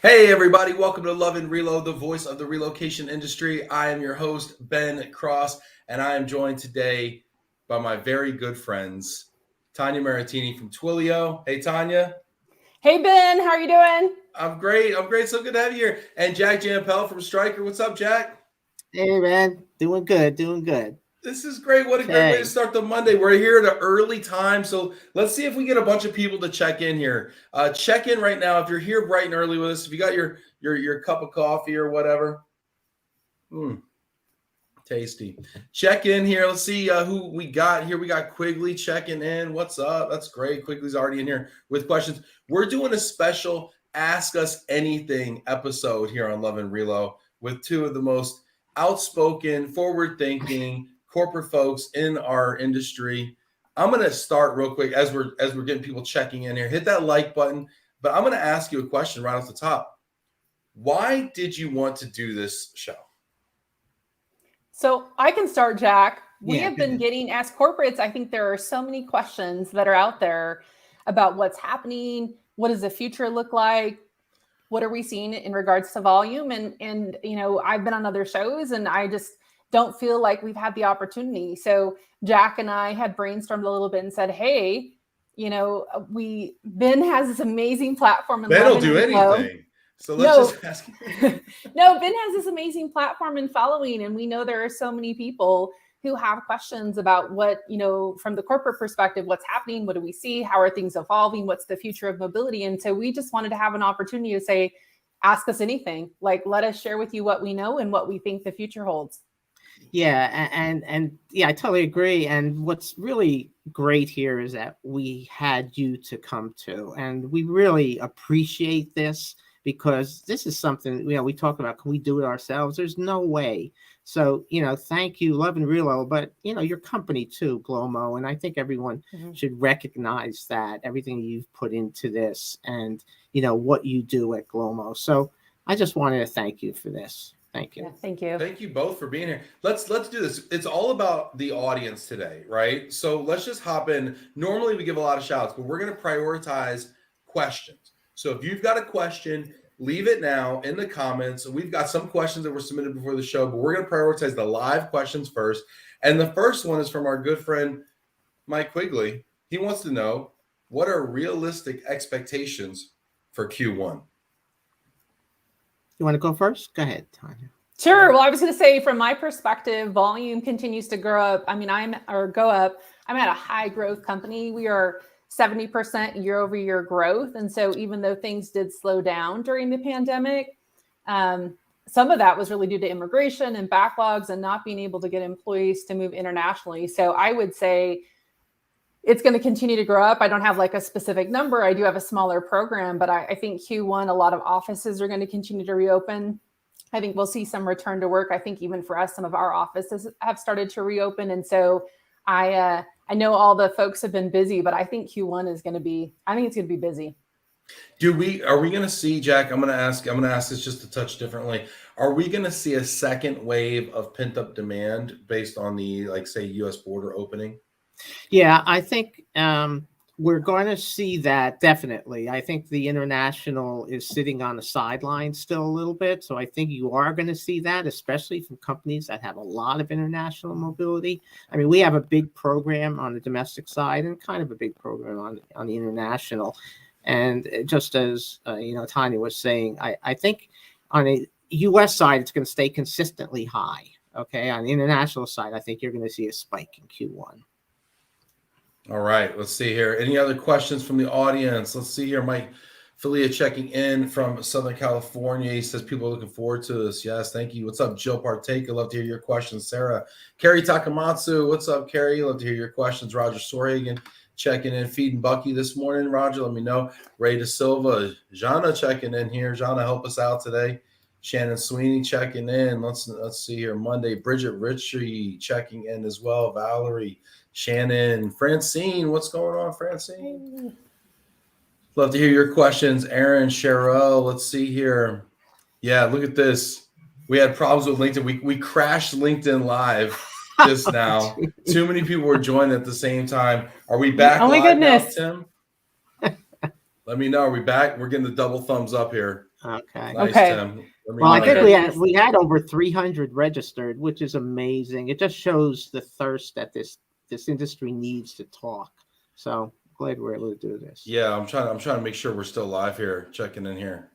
Hey everybody, welcome to Love and Reload, the voice of the relocation industry. I am your host, Ben Cross, and I am joined today by my very good friends, Tanya Mariottini from Twilio. Hey Tanya. Hey Ben, how are you doing? I'm great. So good to have you here. And Jack Jampel from Stryker. What's up, Jack? Hey man, doing good. This is great. What a great way to Okay. start the Monday. We're here at an early time, so let's see if we get a bunch of people to check in here. Check in right now if you're here bright and early with us. If you got your cup of coffee or whatever. Tasty. Check in here. Let's see who we got here. We got Quigley checking in. What's up? That's great. Quigley's already in here with questions. We're doing a special Ask Us Anything episode here on Love and Reload with two of the most outspoken, forward-thinking corporate folks in our industry. I'm going to start real quick as we're getting people checking in here. Hit that like button, but I'm going to ask you a question right off the top. Why did you want to do this show? So I can start, Jack. We Yeah, have go been ahead. getting, as corporates, I think there are so many questions that are out there about what's happening. What does the future look like? What are we seeing in regards to volume? And you know, I've been on other shows and I just don't feel like we've had the opportunity. So Jack and I had brainstormed a little bit and said, hey, you know, Ben has this amazing platform in Ben Love will and do Reload. anything. So let's just ask. No, Ben has this amazing platform and following, and we know there are so many people who have questions about what, you know, from the corporate perspective, what's happening, what do we see, how are things evolving, what's the future of mobility. And so we just wanted to have an opportunity to say, ask us anything, like let us share with you what we know and what we think the future holds. Yeah, and yeah, I totally agree. And what's really great here is that we had you to come to, and we really appreciate this because this is something, you know, we talk about, can we do it ourselves? There's no way. So, you know, thank you, Love and Reload, but you know, your company too, Glomo, and I think everyone should recognize that everything you've put into this and you know what you do at Glomo. So I just wanted to thank you for this. Thank you. Yeah, thank you. Thank you both for being here. Let's do this. It's all about the audience today, right? So let's just hop in. Normally we give a lot of shouts, but we're going to prioritize questions. So if you've got a question, leave it now in the comments. We've got some questions that were submitted before the show, but we're going to prioritize the live questions first. And the first one is from our good friend Mike Quigley. He wants to know, what are realistic expectations for Q1? You want to go first? Go ahead, Tanya. Sure. Well, I was going to say, from my perspective, volume continues to grow up. I mean, go up. I'm at a high growth company. We are 70% year over year growth. And so even though things did slow down during the pandemic, some of that was really due to immigration and backlogs and not being able to get employees to move internationally. So I would say it's going to continue to grow up. I don't have like a specific number. I do have a smaller program, but I think Q1, a lot of offices are going to continue to reopen. I think we'll see some return to work. I think even for us, some of our offices have started to reopen. And so I know all the folks have been busy, but I think Q1 is going to be, I think it's going to be busy. Are we going to see, Jack, I'm going to ask this just a touch differently. Are we going to see a second wave of pent up demand based on the, like, say, US border opening? Yeah, I think we're going to see that definitely. I think the international is sitting on the sidelines still a little bit. So I think you are going to see that, especially from companies that have a lot of international mobility. I mean, we have a big program on the domestic side and kind of a big program on the international. And just as, you know, Tanya was saying, I think on a U.S. side, it's going to stay consistently high. Okay. On the international side, I think you're going to see a spike in Q1. All right, let's see here. Any other questions from the audience? Let's see here. Mike Philia checking in from Southern California. He says people are looking forward to this. Yes, thank you. What's up, Jill Partake? I'd love to hear your questions. Sarah, Carrie Takamatsu. What's up, Carrie? Love to hear your questions. Roger Sorhagen checking in. Feeding Bucky this morning. Roger, let me know. Ray De Silva. Jana checking in here. Jana, help us out today. Shannon Sweeney checking in. Let's see here. Monday. Bridget Ritchie checking in as well. Valerie, Shannon, Francine, what's going on, Francine? Love to hear your questions. Aaron, Cheryl, let's see here. Yeah, look at this. We had problems with LinkedIn. We crashed LinkedIn Live just now. Too many people were joining at the same time. Are we back? Oh my live goodness. now, Tim? Let me know. Are we back? We're getting the double thumbs up here. Okay. Nice, Okay. Tim. Let me Well, I know. think goodness. we had over 300 registered, which is amazing. It just shows the thirst that this industry needs to talk. So glad we're able to do this. Yeah, I'm trying to make sure we're still live here. Checking in here.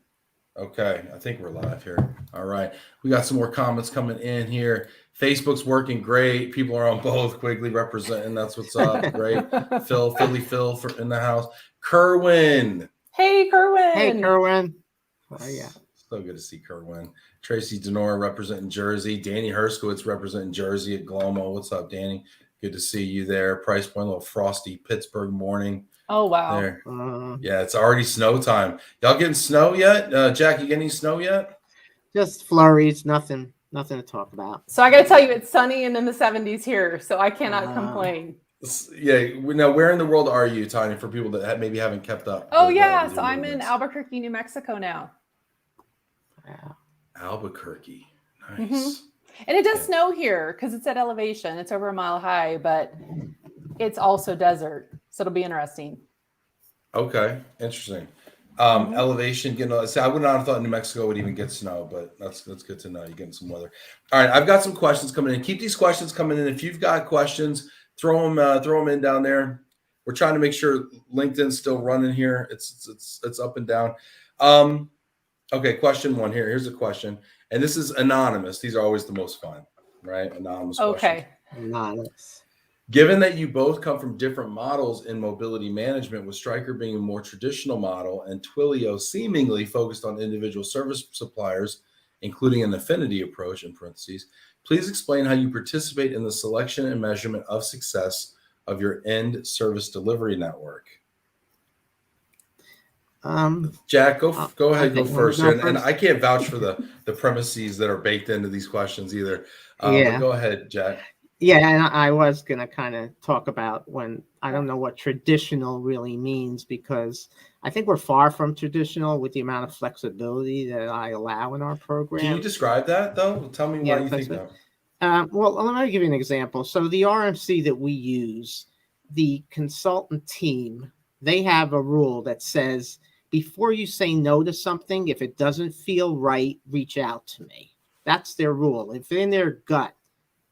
Okay, I think we're live here. All right. We got some more comments coming in here. Facebook's working great. People are on both. Quigley representing. That's what's up. Great. Philly Phil in the house. Kerwin. Hey, Kerwin. Hey, Kerwin. Oh, yeah. So good to see Kerwin. Tracy Denora representing Jersey. Danny Herskowitz representing Jersey at Glomo. What's up, Danny? Good to see you there. Price point, a little frosty Pittsburgh morning. Oh, wow. There. Yeah, it's already snow time. Y'all getting snow yet? Jack, you getting any snow yet? Just flurries, nothing to talk about. So I got to tell you, it's sunny and in the 70s here, so I cannot complain. Yeah. Now, where in the world are you, Tanya, for people that maybe haven't kept up? Oh, with, yeah. with So your I'm in movements? Albuquerque, New Mexico now. Yeah. Albuquerque. Nice. Mm-hmm. And it does snow here because it's at elevation. It's over a mile high, but it's also desert. So it'll be interesting. Okay. Interesting. Elevation, I would not have thought New Mexico would even get snow, but that's good to know. You're getting some weather. All right, I've got some questions coming in. Keep these questions coming in. If you've got questions, throw them in down there. We're trying to make sure LinkedIn's still running here. It's up and down. Okay, question one here. Here's a question, and this is anonymous. These are always the most fun, right? Anonymous. Okay. Questions. Anonymous. Given that you both come from different models in mobility management, with Stryker being a more traditional model and Twilio seemingly focused on individual service suppliers, including an affinity approach in parentheses, please explain how you participate in the selection and measurement of success of your end service delivery network. Jack, go ahead, go first here. And I can't vouch for the premises that are baked into these questions either. But go ahead, Jack. Yeah, and I was going to kind of talk about when I don't know what traditional really means, because I think we're far from traditional with the amount of flexibility that I allow in our program. Can you describe that, though? Tell me why you think that. Well, let me give you an example. So the RMC that we use, the consultant team, they have a rule that says, before you say no to something, if it doesn't feel right, reach out to me. That's their rule. If in their gut,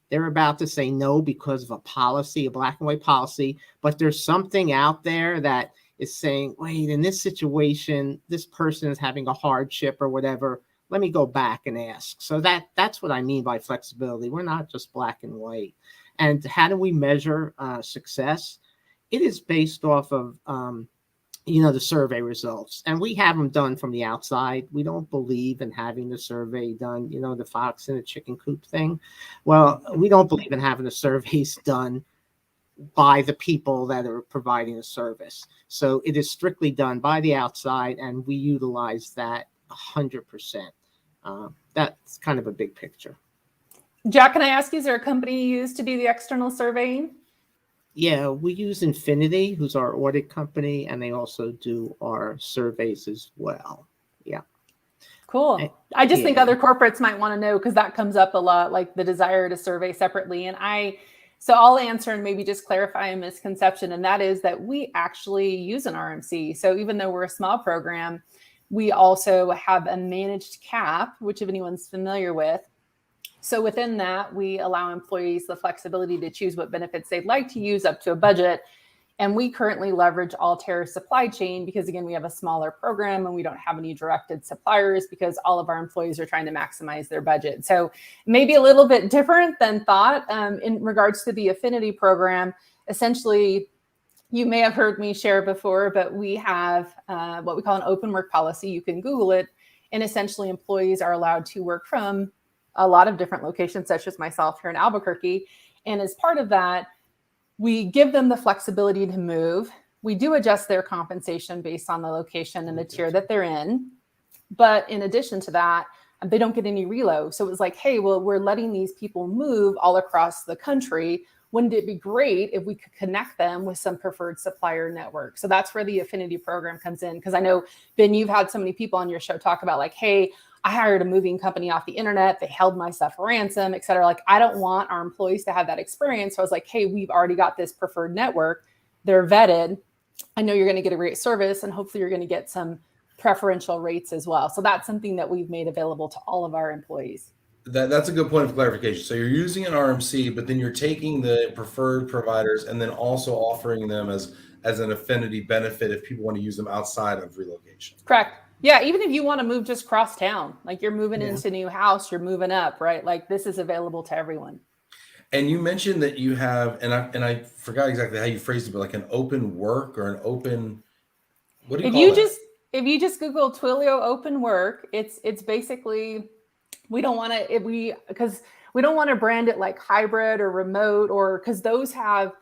they're about to say no because of a policy, a black and white policy, but there's something out there that is saying, wait, in this situation, this person is having a hardship or whatever. Let me go back and ask. So that's what I mean by flexibility. We're not just black and white. And how do we measure success? It is based off of, the survey results, and we have them done from the outside. We don't believe in having the survey done, the fox in a chicken coop thing. Well, we don't believe in having the surveys done by the people that are providing the service. So it is strictly done by the outside, and we utilize that 100%. That's kind of a big picture. Jack, can I ask you, is there a company you use to do the external surveying? Yeah, we use Infinity, who's our audit company, and they also do our surveys as well. Yeah. Cool. I just think other corporates might want to know, because that comes up a lot, like the desire to survey separately. And so I'll answer and maybe just clarify a misconception, and that is that we actually use an RMC. So even though we're a small program, we also have a managed cap, which if anyone's familiar with. So within that, we allow employees the flexibility to choose what benefits they'd like to use up to a budget. And we currently leverage Altair's supply chain because, again, we have a smaller program and we don't have any directed suppliers because all of our employees are trying to maximize their budget. So maybe a little bit different than thought in regards to the affinity program. Essentially, you may have heard me share before, but we have what we call an open work policy. You can Google it. And essentially, employees are allowed to work from a lot of different locations, such as myself here in Albuquerque. And as part of that, we give them the flexibility to move. We do adjust their compensation based on the location and the tier that they're in. But in addition to that, they don't get any reload. So it was like, hey, well, we're letting these people move all across the country. Wouldn't it be great if we could connect them with some preferred supplier network? So that's where the affinity program comes in. Because I know, Ben, you've had so many people on your show talk about like, hey, I hired a moving company off the internet. They held my stuff ransom, et cetera. Like, I don't want our employees to have that experience. So I was like, hey, we've already got this preferred network. They're vetted. I know you're going to get a great service, and hopefully you're going to get some preferential rates as well. So that's something that we've made available to all of our employees. That's a good point of clarification. So you're using an RMC, but then you're taking the preferred providers and then also offering them as an affinity benefit if people want to use them outside of relocation. Correct. Yeah, even if you want to move just cross town, like you're moving Yeah. into a new house, you're moving up, right? Like this is available to everyone. And you mentioned that you have, and I forgot exactly how you phrased it, but like an open work or an open, what do you call that? If you just Google Twilio open work, it's basically, we don't want to, because we don't want to brand it like hybrid or remote, or because those have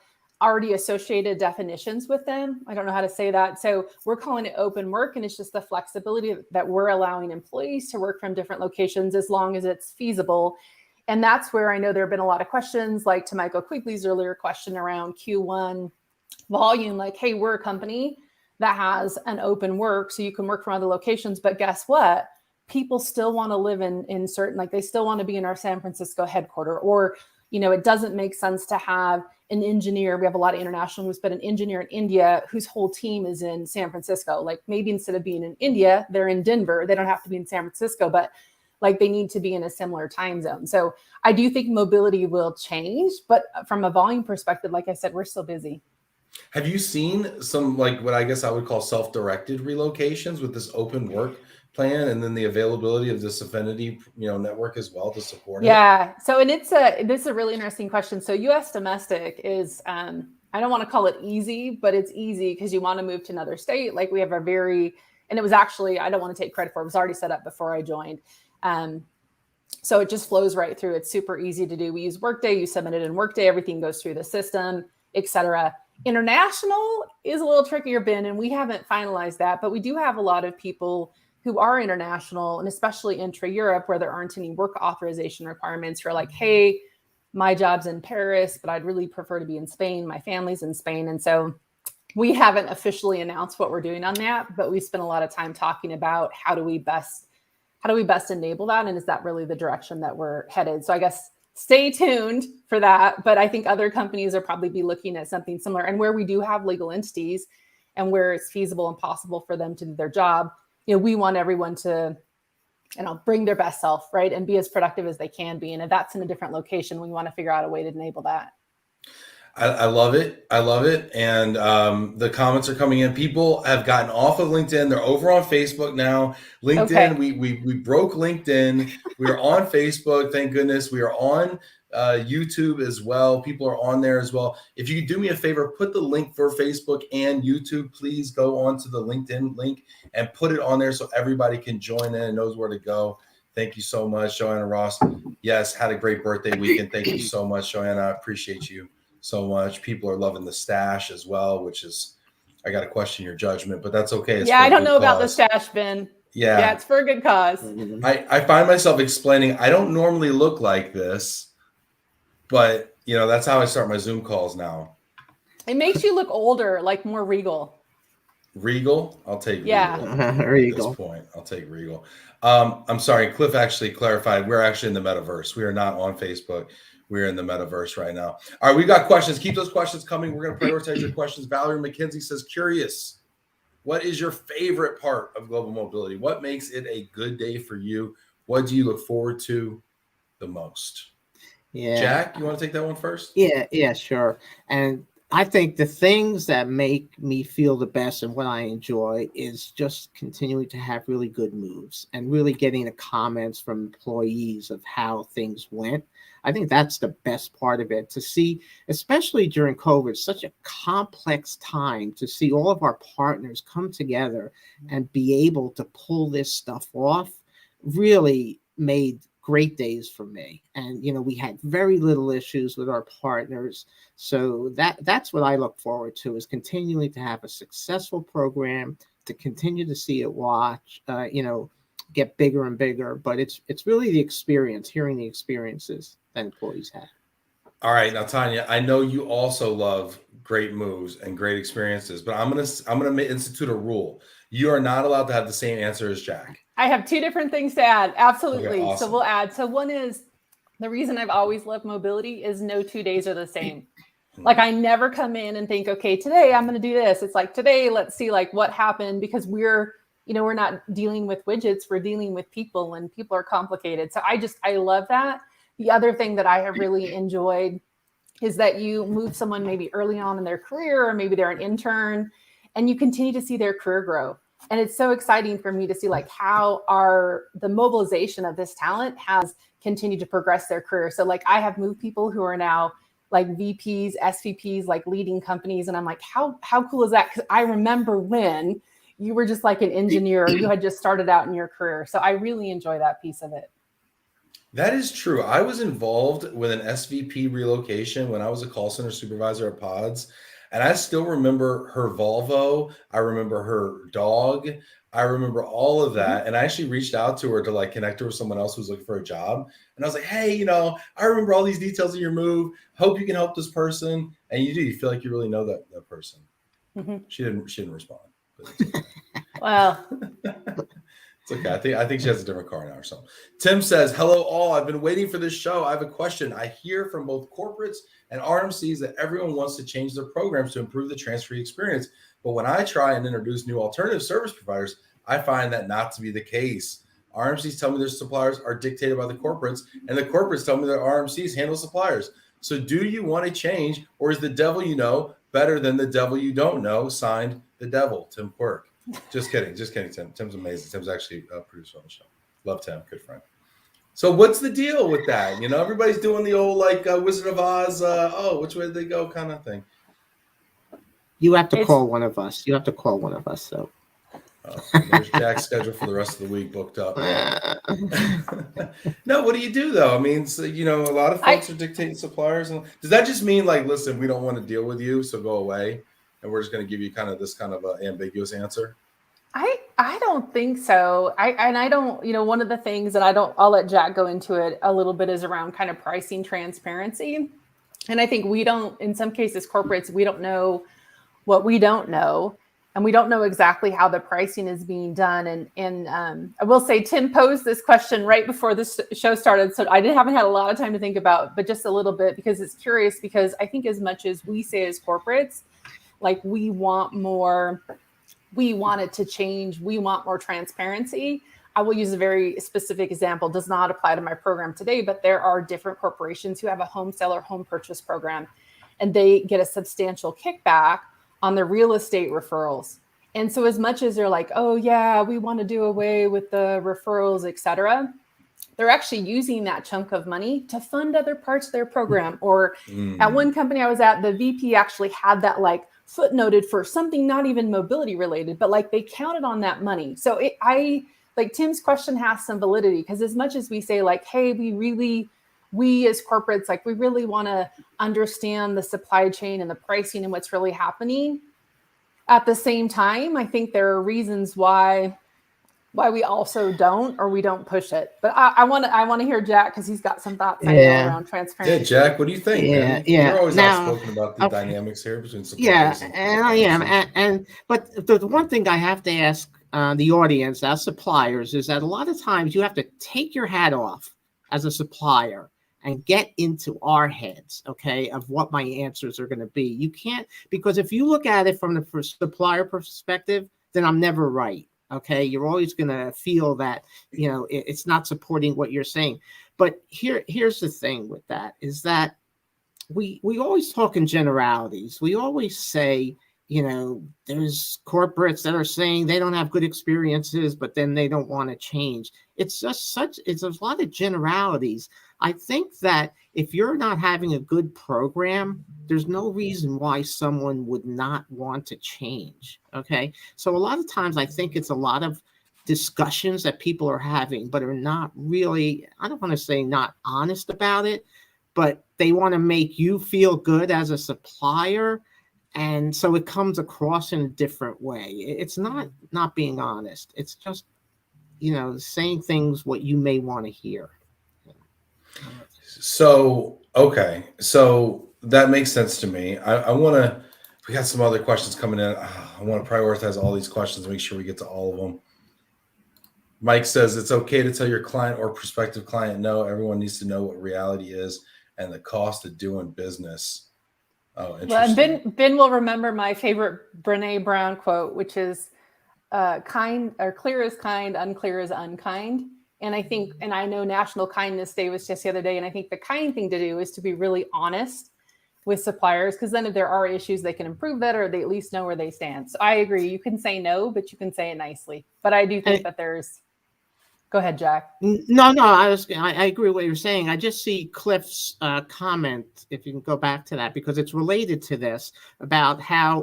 already associated definitions with them. I don't know how to say that. So we're calling it open work, and it's just the flexibility that we're allowing employees to work from different locations as long as it's feasible. And that's where I know there have been a lot of questions, like to Michael Quigley's earlier question around Q1 volume, like, hey, we're a company that has an open work, so you can work from other locations. But guess what? People still want to live in certain, like they still want to be in our San Francisco headquarters, or, it doesn't make sense to have an engineer. We have a lot of international groups, but an engineer in India whose whole team is in San Francisco. Like maybe instead of being in India, they're in Denver. They don't have to be in San Francisco, but like they need to be in a similar time zone. So I do think mobility will change, but from a volume perspective, like I said, we're still busy. Have you seen some, like what I guess I would call self-directed relocations with this open work plan, and then the availability of this affinity, network as well to support it? Yeah. So, and this is a really interesting question. So US domestic is, I don't want to call it easy, but it's easy because you want to move to another state. Like we have and it was actually, I don't want to take credit for it. It was already set up before I joined. So it just flows right through. It's super easy to do. We use Workday, you submit it in Workday, everything goes through the system, etc. International is a little trickier, Ben, and we haven't finalized that, but we do have a lot of people who are international, and especially intra-Europe, where there aren't any work authorization requirements, who are like, hey, my job's in Paris, but I'd really prefer to be in Spain. My family's in Spain. And so we haven't officially announced what we're doing on that, but we spent a lot of time talking about how do we best enable that, and is that really the direction that we're headed? So I guess stay tuned for that. But I think other companies will probably be looking at something similar, and where we do have legal entities and where it's feasible and possible for them to do their job, we want everyone to, bring their best self, right? And be as productive as they can be. And if that's in a different location, we want to figure out a way to enable that. I love it. I love it. And the comments are coming in. People have gotten off of LinkedIn. They're over on Facebook now. LinkedIn, okay. we broke LinkedIn. We are on Facebook. Thank goodness. We are on YouTube as well. People are on there as well. If you could do me a favor, put the link for Facebook and YouTube. Please go on to the LinkedIn link and put it on there so everybody can join in and knows where to go. Thank you so much, Joanna Ross. Yes, had a great birthday weekend. Thank you so much, Joanna. I appreciate you so much. People are loving the stash as well, which is, I got to question your judgment, but that's okay. It's I don't know about the stash, Ben. Yeah, it's for a good cause. I find myself explaining, I don't normally look like this, but that's how I start my Zoom calls now. It makes you look older, like more regal. Regal? I'll take regal. Regal. At this point, I'll take regal. I'm sorry, Cliff actually clarified, we're actually in the metaverse. We are not on Facebook. We're in the metaverse right now. All right, we've got questions. Keep those questions coming. We're going to prioritize your questions. Valerie McKenzie says, curious, what is your favorite part of global mobility? What makes it a good day for you? What do you look forward to the most? Yeah. Jack, you want to take that one first? Yeah, sure. And I think the things that make me feel the best and what I enjoy is just continuing to have really good moves and really getting the comments from employees of how things went. I think that's the best part of it, to see, especially during COVID, such a complex time, to see all of our partners come together and be able to pull this stuff off really made great days for me. And, we had very little issues with our partners. So that's what I look forward to, is continuing to have a successful program, to continue to see it get bigger and bigger. But it's really the experience, hearing the experiences that employees have. All right. Now, Tanya, I know you also love great moves and great experiences, but I'm gonna institute a rule. You are not allowed to have the same answer as Jack. I have two different things to add. Absolutely. Okay, awesome. So we'll add. So one is, the reason I've always loved mobility is no 2 days are the same. Like I never come in and think, okay, today I'm going to do this. It's like today, let's see like what happened, because we're not dealing with widgets, we're dealing with people, and people are complicated. So I love that. The other thing that I have really enjoyed is that you move someone maybe early on in their career, or maybe they're an intern, and you continue to see their career grow. And it's so exciting for me to see like how the mobilization of this talent has continued to progress their career. So like I have moved people who are now like VPs, SVPs, like leading companies. And I'm like, how cool is that? Because I remember when you were just like an engineer, or you had just started out in your career. So I really enjoy that piece of it. That is true. I was involved with an SVP relocation when I was a call center supervisor at Pods. And I still remember her Volvo. I remember her dog. I remember all of that. And I actually reached out to her to like connect her with someone else who was looking for a job. And I was like, hey, I remember all these details of your move. Hope you can help this person. And you feel like you really know that person. Mm-hmm. She didn't respond. But it's okay. Well, it's okay. I think she has a different car now or something. Tim says, hello all. I've been waiting for this show. I have a question. I hear from both corporates and RMCs that everyone wants to change their programs to improve the transferee experience. But when I try and introduce new alternative service providers, I find that not to be the case. RMCs tell me their suppliers are dictated by the corporates, and the corporates tell me that RMCs handle suppliers. So do you want to change, or is the devil you know better than the devil you don't know? Signed, the devil, Tim Quirk. Just kidding, Tim. Tim's amazing. Tim's actually a producer on the show. Love Tim, good friend. So what's the deal with that? Everybody's doing the old like Wizard of Oz, which way did they go kind of thing. You have to call one of us. So there's Jack's schedule for the rest of the week booked up. No, what do you do though? I mean, so, a lot of folks are dictating suppliers. And does that just mean like, listen, we don't want to deal with you, so go away, and we're just going to give you kind of this ambiguous answer? I don't think so. I don't, one of the things that I'll let Jack go into it a little bit is around kind of pricing transparency. And I think in some cases, corporates, we don't know what we don't know. And we don't know exactly how the pricing is being done. And I will say, Tim posed this question right before this show started. So I haven't had a lot of time to think about, but just a little bit, because it's curious, because I think as much as we say as corporates, like we want it to change, we want more transparency. I will use a very specific example, does not apply to my program today, but there are different corporations who have a home seller home purchase program, and they get a substantial kickback on the real estate referrals. And so as much as they're like, oh yeah, we want to do away with the referrals, et cetera, they're actually using that chunk of money to fund other parts of their program. Or at one company I was at, the VP actually had that like footnoted for something not even mobility related, but like they counted on that money. So like Tim's question has some validity, because as much as we say like, hey, we as corporates, like we really want to understand the supply chain and the pricing and what's really happening. At the same time, I think there are reasons why we also don't, or we don't push it. But I want to hear Jack, because he's got some thoughts around transparency. Yeah, Jack, what do you think, man? You're always outspoken about the dynamics here between suppliers. Yeah, and I am. But the one thing I have to ask the audience as suppliers is that a lot of times you have to take your hat off as a supplier and get into our heads, okay, of what my answers are going to be. You can't, because if you look at it from the supplier perspective, then I'm never right. Okay, you're always going to feel that, it's not supporting what you're saying. But here's the thing with that, is that we always talk in generalities. We always say, there's corporates that are saying they don't have good experiences, but then they don't want to change. It's a lot of generalities. I think that if you're not having a good program, there's no reason why someone would not want to change. Okay. So a lot of times I think it's a lot of discussions that people are having, but are not really, I don't want to say not honest about it, but they want to make you feel good as a supplier. And so it comes across in a different way. It's not being honest. It's just, saying things what you may want to hear. So, okay. So that makes sense to me. We got some other questions coming in. I want to prioritize all these questions and make sure we get to all of them. Mike says it's okay to tell your client or prospective client no. Everyone needs to know what reality is and the cost of doing business. Oh, Well, and interesting. Ben will remember my favorite Brene Brown quote, which is kind or clear is kind, unclear is unkind. And I think, and I know National Kindness Day was just the other day, and I think the kind thing to do is to be really honest with suppliers, because then if there are issues, they can improve that, or they at least know where they stand. So I agree. You can say no, but you can say it nicely. But I do think that there's. Go ahead, Jack. No, I agree with what you're saying. I just see Cliff's comment, if you can go back to that, because it's related to this, about how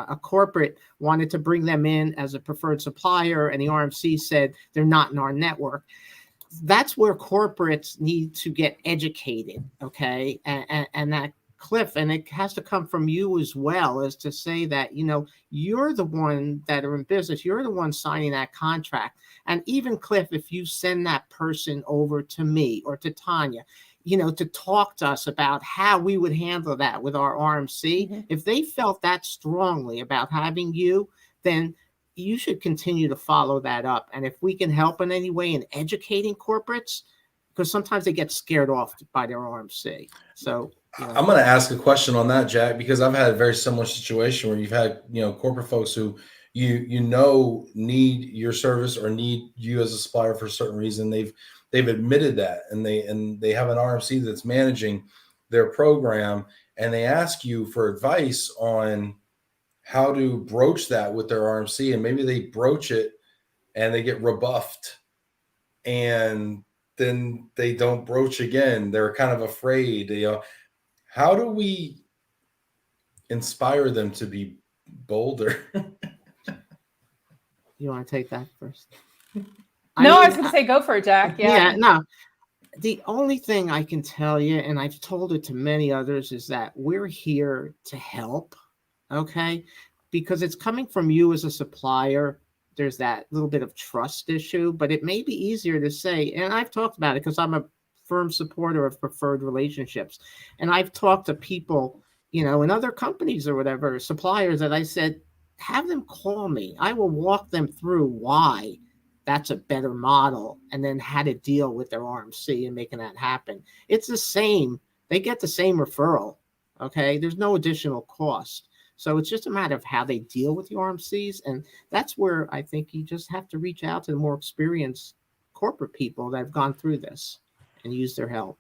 a corporate wanted to bring them in as a preferred supplier, and the RMC said they're not in our network. That's where corporates need to get educated, okay? And that, Cliff, and it has to come from you as well, is to say that, you're the one that are in business, you're the one signing that contract. And even, Cliff, if you send that person over to me or to Tanya, to talk to us about how we would handle that with our RMC, if they felt that strongly about having you, then you should continue to follow that up. And if we can help in any way in educating corporates, because sometimes they get scared off by their RMC. So I'm going to ask a question on that, Jack, because I've had a very similar situation where you've had, corporate folks who need your service or need you as a supplier for a certain reason. They've admitted that, and they have an RMC that's managing their program, and they ask you for advice on how to broach that with their RMC, and maybe they broach it and they get rebuffed, and then they don't broach again. They're kind of afraid, How do we inspire them to be bolder? You want to take that first? No, I was going to say go for it, Jack. Yeah, no. The only thing I can tell you, and I've told it to many others, is that we're here to help, okay? Because it's coming from you as a supplier. There's that little bit of trust issue, but it may be easier to say, and I've talked about it because I'm a firm supporter of preferred relationships. And I've talked to people, in other companies or whatever, suppliers, that I said, have them call me. I will walk them through why that's a better model, and then how to deal with their RMC and making that happen. It's the same. They get the same referral, okay? There's no additional cost. So it's just a matter of how they deal with the RMCs. And that's where I think you just have to reach out to the more experienced corporate people that have gone through this and use their help.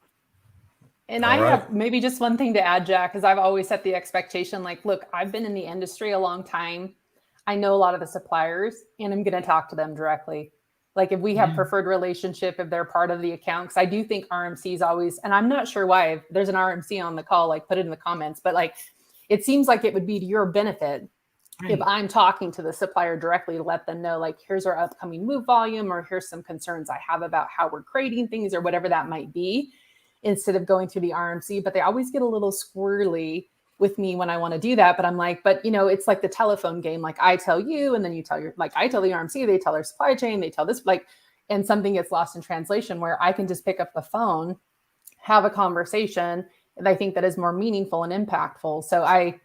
And I have maybe just one thing to add, Jack, because I've always set the expectation, like, look, I've been in the industry a long time. I know a lot of the suppliers, and I'm going to talk to them directly. Like, if we have preferred relationship, if they're part of the account, because I do think RMCs always, and I'm not sure why, if there's an RMC on the call, like, put it in the comments, but like, it seems like it would be to your benefit if I'm talking to the supplier directly to let them know, like, here's our upcoming move volume, or here's some concerns I have about how we're creating things, or whatever that might be, instead of going through the RMC. But they always get a little squirrely with me when I want to do that. But I'm like, it's like the telephone game. Like, I tell you, and then you tell I tell the RMC, they tell their supply chain, they tell this, and something gets lost in translation, where I can just pick up the phone, have a conversation, and I think that is more meaningful and impactful. So I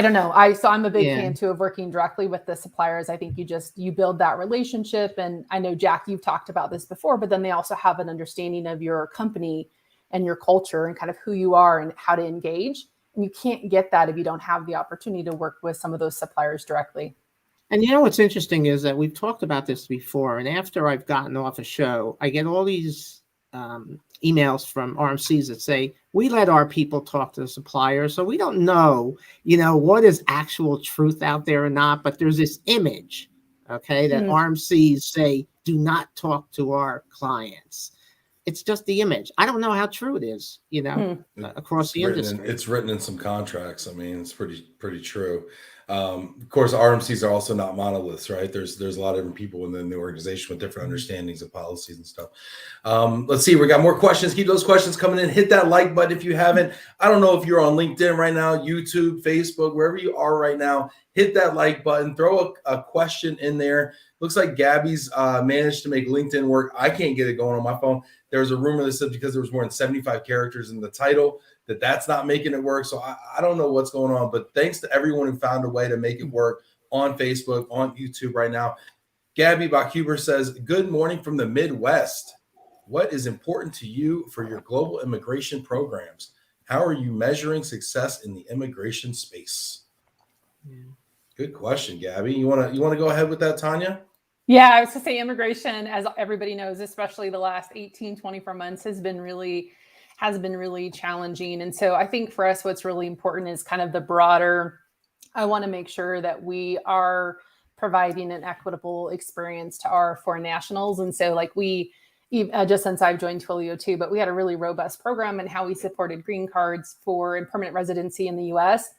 don't know. I'm a big fan too of working directly with the suppliers. I think you build that relationship. And I know, Jack, you've talked about this before, but then they also have an understanding of your company and your culture and kind of who you are and how to engage. And you can't get that if you don't have the opportunity to work with some of those suppliers directly. And what's interesting is that we've talked about this before. And after I've gotten off a show, I get all these emails from RMCs that say, we let our people talk to the suppliers, so we don't know, what is actual truth out there or not. But there's this image, okay, that RMCs say, do not talk to our clients. It's just the image. I don't know how true it is, across the industry. It's written in some contracts. I mean, it's pretty true. Of course, RMCs are also not monoliths, right? There's a lot of different people within the organization with different understandings of policies and stuff. Let's see, we got more questions. Keep those questions coming in. Hit that like button if you haven't. I don't know if you're on LinkedIn right now, YouTube, Facebook, wherever you are right now. Hit that like button. Throw a question in there. Looks like Gabby's managed to make LinkedIn work. I can't get it going on my phone. There's a rumor that said because there was more than 75 characters in the title, that's not making it work. So I don't know what's going on, but thanks to everyone who found a way to make it work on Facebook, on YouTube right now. Gabby Bachhuber says, good morning from the Midwest. What is important to you for your global immigration programs? How are you measuring success in the immigration space? Yeah. Good question, Gabby. You want to go ahead with that, Tanya? Yeah, I was to say immigration, as everybody knows, especially the last 18, 24 months has been really challenging. And so I think for us, what's really important is kind of the broader, I want to make sure that we are providing an equitable experience to our foreign nationals. And so like just since I've joined Twilio too, but we had a really robust program in how we supported green cards for permanent residency in the US.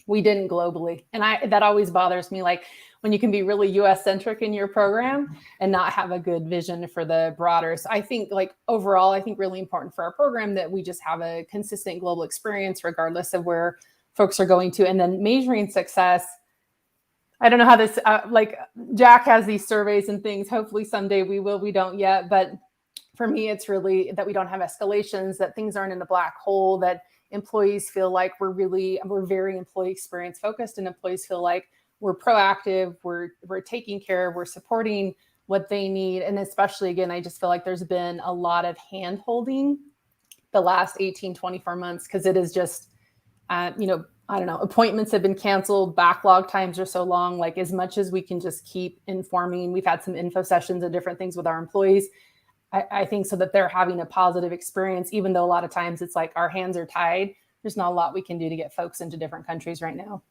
We didn't globally. And that always bothers me. Like when you can be really US centric in your program and not have a good vision for the broader. So I think like overall, I think really important for our program that we just have a consistent global experience, regardless of where folks are going to. And then measuring success. I don't know how this, like Jack has these surveys and things. Hopefully someday we will, we don't yet. But for me, it's really that we don't have escalations, that things aren't in a black hole, that employees feel like we're very employee experience focused, and employees feel like we're proactive, we're taking care, we're supporting what they need. And especially, again, I just feel like there's been a lot of hand holding the last 18, 24 months, because it is just, I don't know, appointments have been canceled, backlog times are so long. Like as much as we can just keep informing, we've had some info sessions and different things with our employees, I think, so that they're having a positive experience, even though a lot of times it's like our hands are tied. There's not a lot we can do to get folks into different countries right now.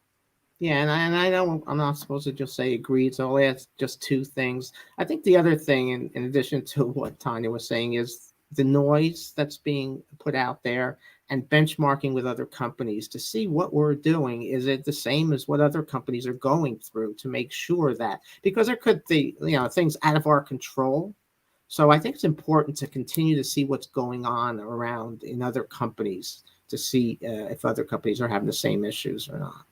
Yeah, I'm not supposed to just say agreed. So I'll add just two things. I think the other thing, in addition to what Tanya was saying, is the noise that's being put out there and benchmarking with other companies to see what we're doing. Is it the same as what other companies are going through, to make sure that, because there could be, things out of our control. So I think it's important to continue to see what's going on around in other companies to see if other companies are having the same issues or not.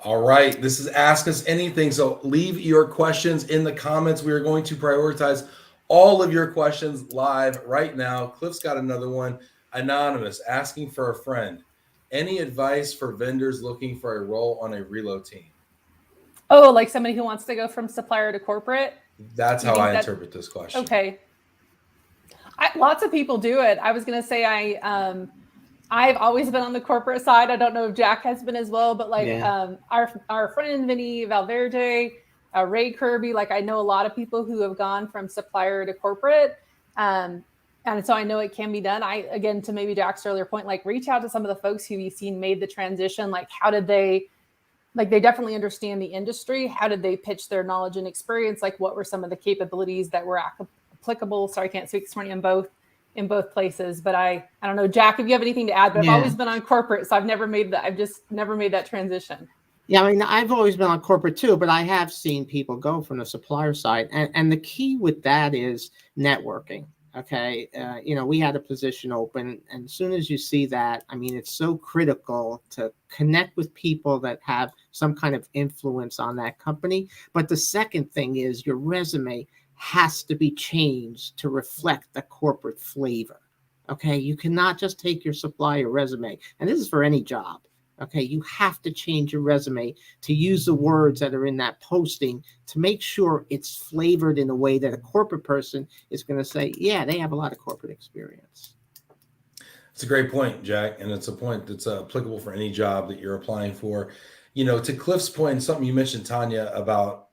All right. This is Ask Us Anything. So leave your questions in the comments. We are going to prioritize all of your questions live right now. Cliff's got another one. Anonymous, asking for a friend. Any advice for vendors looking for a role on a relo team? Oh, like somebody who wants to go from supplier to corporate? That's how I interpret this question. Okay. Lots of people do it. I was going to say I've always been on the corporate side. I don't know if Jack has been as well, but like our friend Vinny Valverde, Ray Kirby, like I know a lot of people who have gone from supplier to corporate. And so I know it can be done. Again, to maybe Jack's earlier point, like reach out to some of the folks who you've seen made the transition. Like how did they, like they definitely understand the industry. How did they pitch their knowledge and experience? Like what were some of the capabilities that were applicable? Sorry, I can't speak this morning in both places, but I don't know, Jack, if you have anything to add, but I've always been on corporate. So I've just never made that transition. Yeah. I mean, I've always been on corporate too, but I have seen people go from the supplier side. And the key with that is networking. Okay. We had a position open, and as soon as you see that, I mean, it's so critical to connect with people that have some kind of influence on that company. But the second thing is your resume has to be changed to reflect the corporate flavor. Okay. You cannot just take your supplier resume, and this is for any job. Okay. You have to change your resume to use the words that are in that posting to make sure it's flavored in a way that a corporate person is going to say, yeah, they have a lot of corporate experience. It's a great point, Jack. And it's a point that's applicable for any job that you're applying for. To Cliff's point, something you mentioned, Tanya, about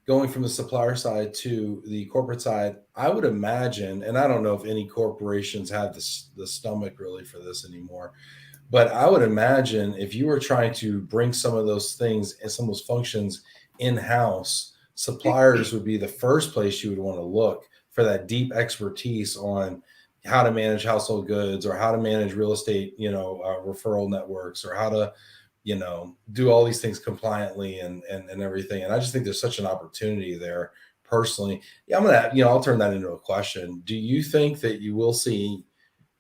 going from the supplier side to the corporate side, I would imagine, and I don't know if any corporations have the stomach really for this anymore, but I would imagine if you were trying to bring some of those things and some of those functions in-house, suppliers would be the first place you would want to look for that deep expertise on how to manage household goods, or how to manage real estate, referral networks, or how to, do all these things compliantly and everything. And I just think there's such an opportunity there personally. Yeah, I'll turn that into a question. Do you think that you will see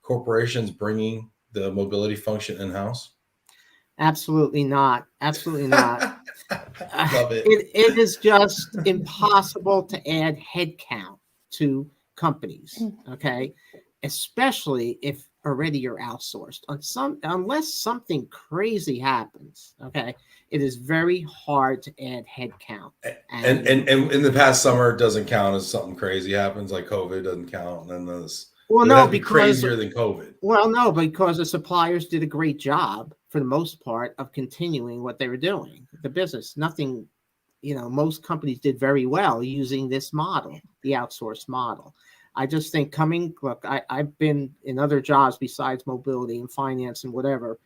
corporations bringing the mobility function in-house? Absolutely not. Absolutely not. Love it. It is just impossible to add headcount to companies. Okay. Especially if already you're outsourced. Unless something crazy happens, okay, it is very hard to add headcount. And in the past summer, it doesn't count as something crazy happens, like COVID doesn't count. And then this. Well, It would no, have to be because crazier than COVID. well, no, because the suppliers did a great job for the most part of continuing what they were doing. The business, nothing, most companies did very well using this model, the outsourced model. I just think I've been in other jobs besides mobility and finance and whatever.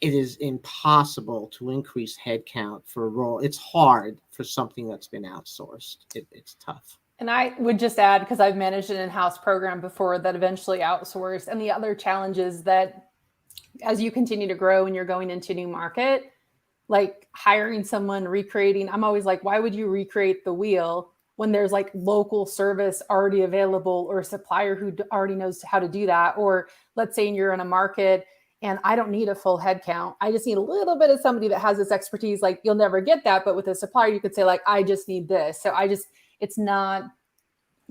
It is impossible to increase headcount for a role. It's hard for something that's been outsourced. It's tough. And I would just add, because I've managed an in-house program before that eventually outsourced. And the other challenge is that as you continue to grow and you're going into a new market, like hiring someone, recreating, I'm always like, why would you recreate the wheel when there's like local service already available or a supplier who already knows how to do that? Or let's say you're in a market and I don't need a full head count. I just need a little bit of somebody that has this expertise. Like you'll never get that, but with a supplier, you could say like, I just need this. So it's not,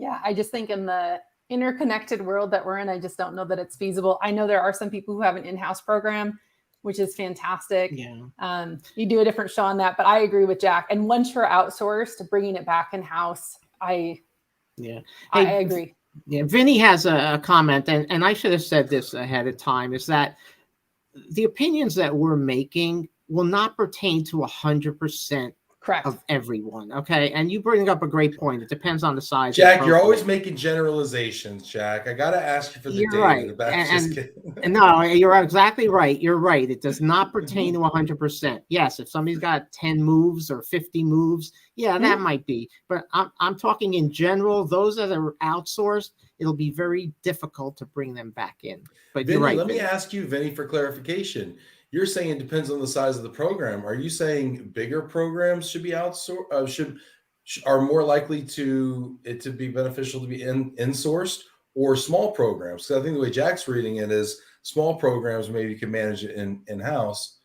I just think in the interconnected world that we're in, I just don't know that it's feasible. I know there are some people who have an in-house program, which is fantastic. Yeah. You do a different show on that, but I agree with Jack. And once you're outsourced, bringing it back in-house, I agree. Yeah, Vinny has a comment, and I should have said this ahead of time, is that the opinions that we're making will not pertain to 100% correct of everyone. Okay. And you bring up a great point. It depends on the size. Jack, you're always making generalizations, Jack. I got to ask you for the data. Right. And no, you're exactly right. You're right. It does not pertain to 100%. Yes. If somebody's got 10 moves or 50 moves, that might be. But I'm talking in general, those that are outsourced, it'll be very difficult to bring them back in. But Vinny, you're right. Let me ask you, Vinny, for clarification. You're saying it depends on the size of the program. Are you saying bigger programs should be outsourced? Are more likely to be beneficial to be insourced, or small programs? Because I think the way Jack's reading it is small programs maybe you can manage it in house,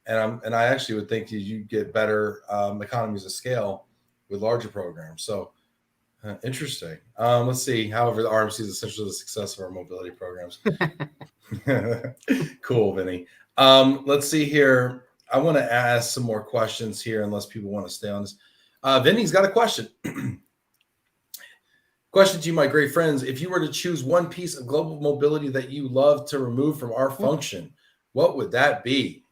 and I actually would think you get better economies of scale with larger programs. So interesting. Let's see. However, the RMC is essentially the success of our mobility programs. Cool, Vinny. Let's see here. I want to ask some more questions here, unless people want to stay on this. Vinny's got a question. Question to you, my great friends. If you were to choose one piece of global mobility that you love to remove from our function, what would that be?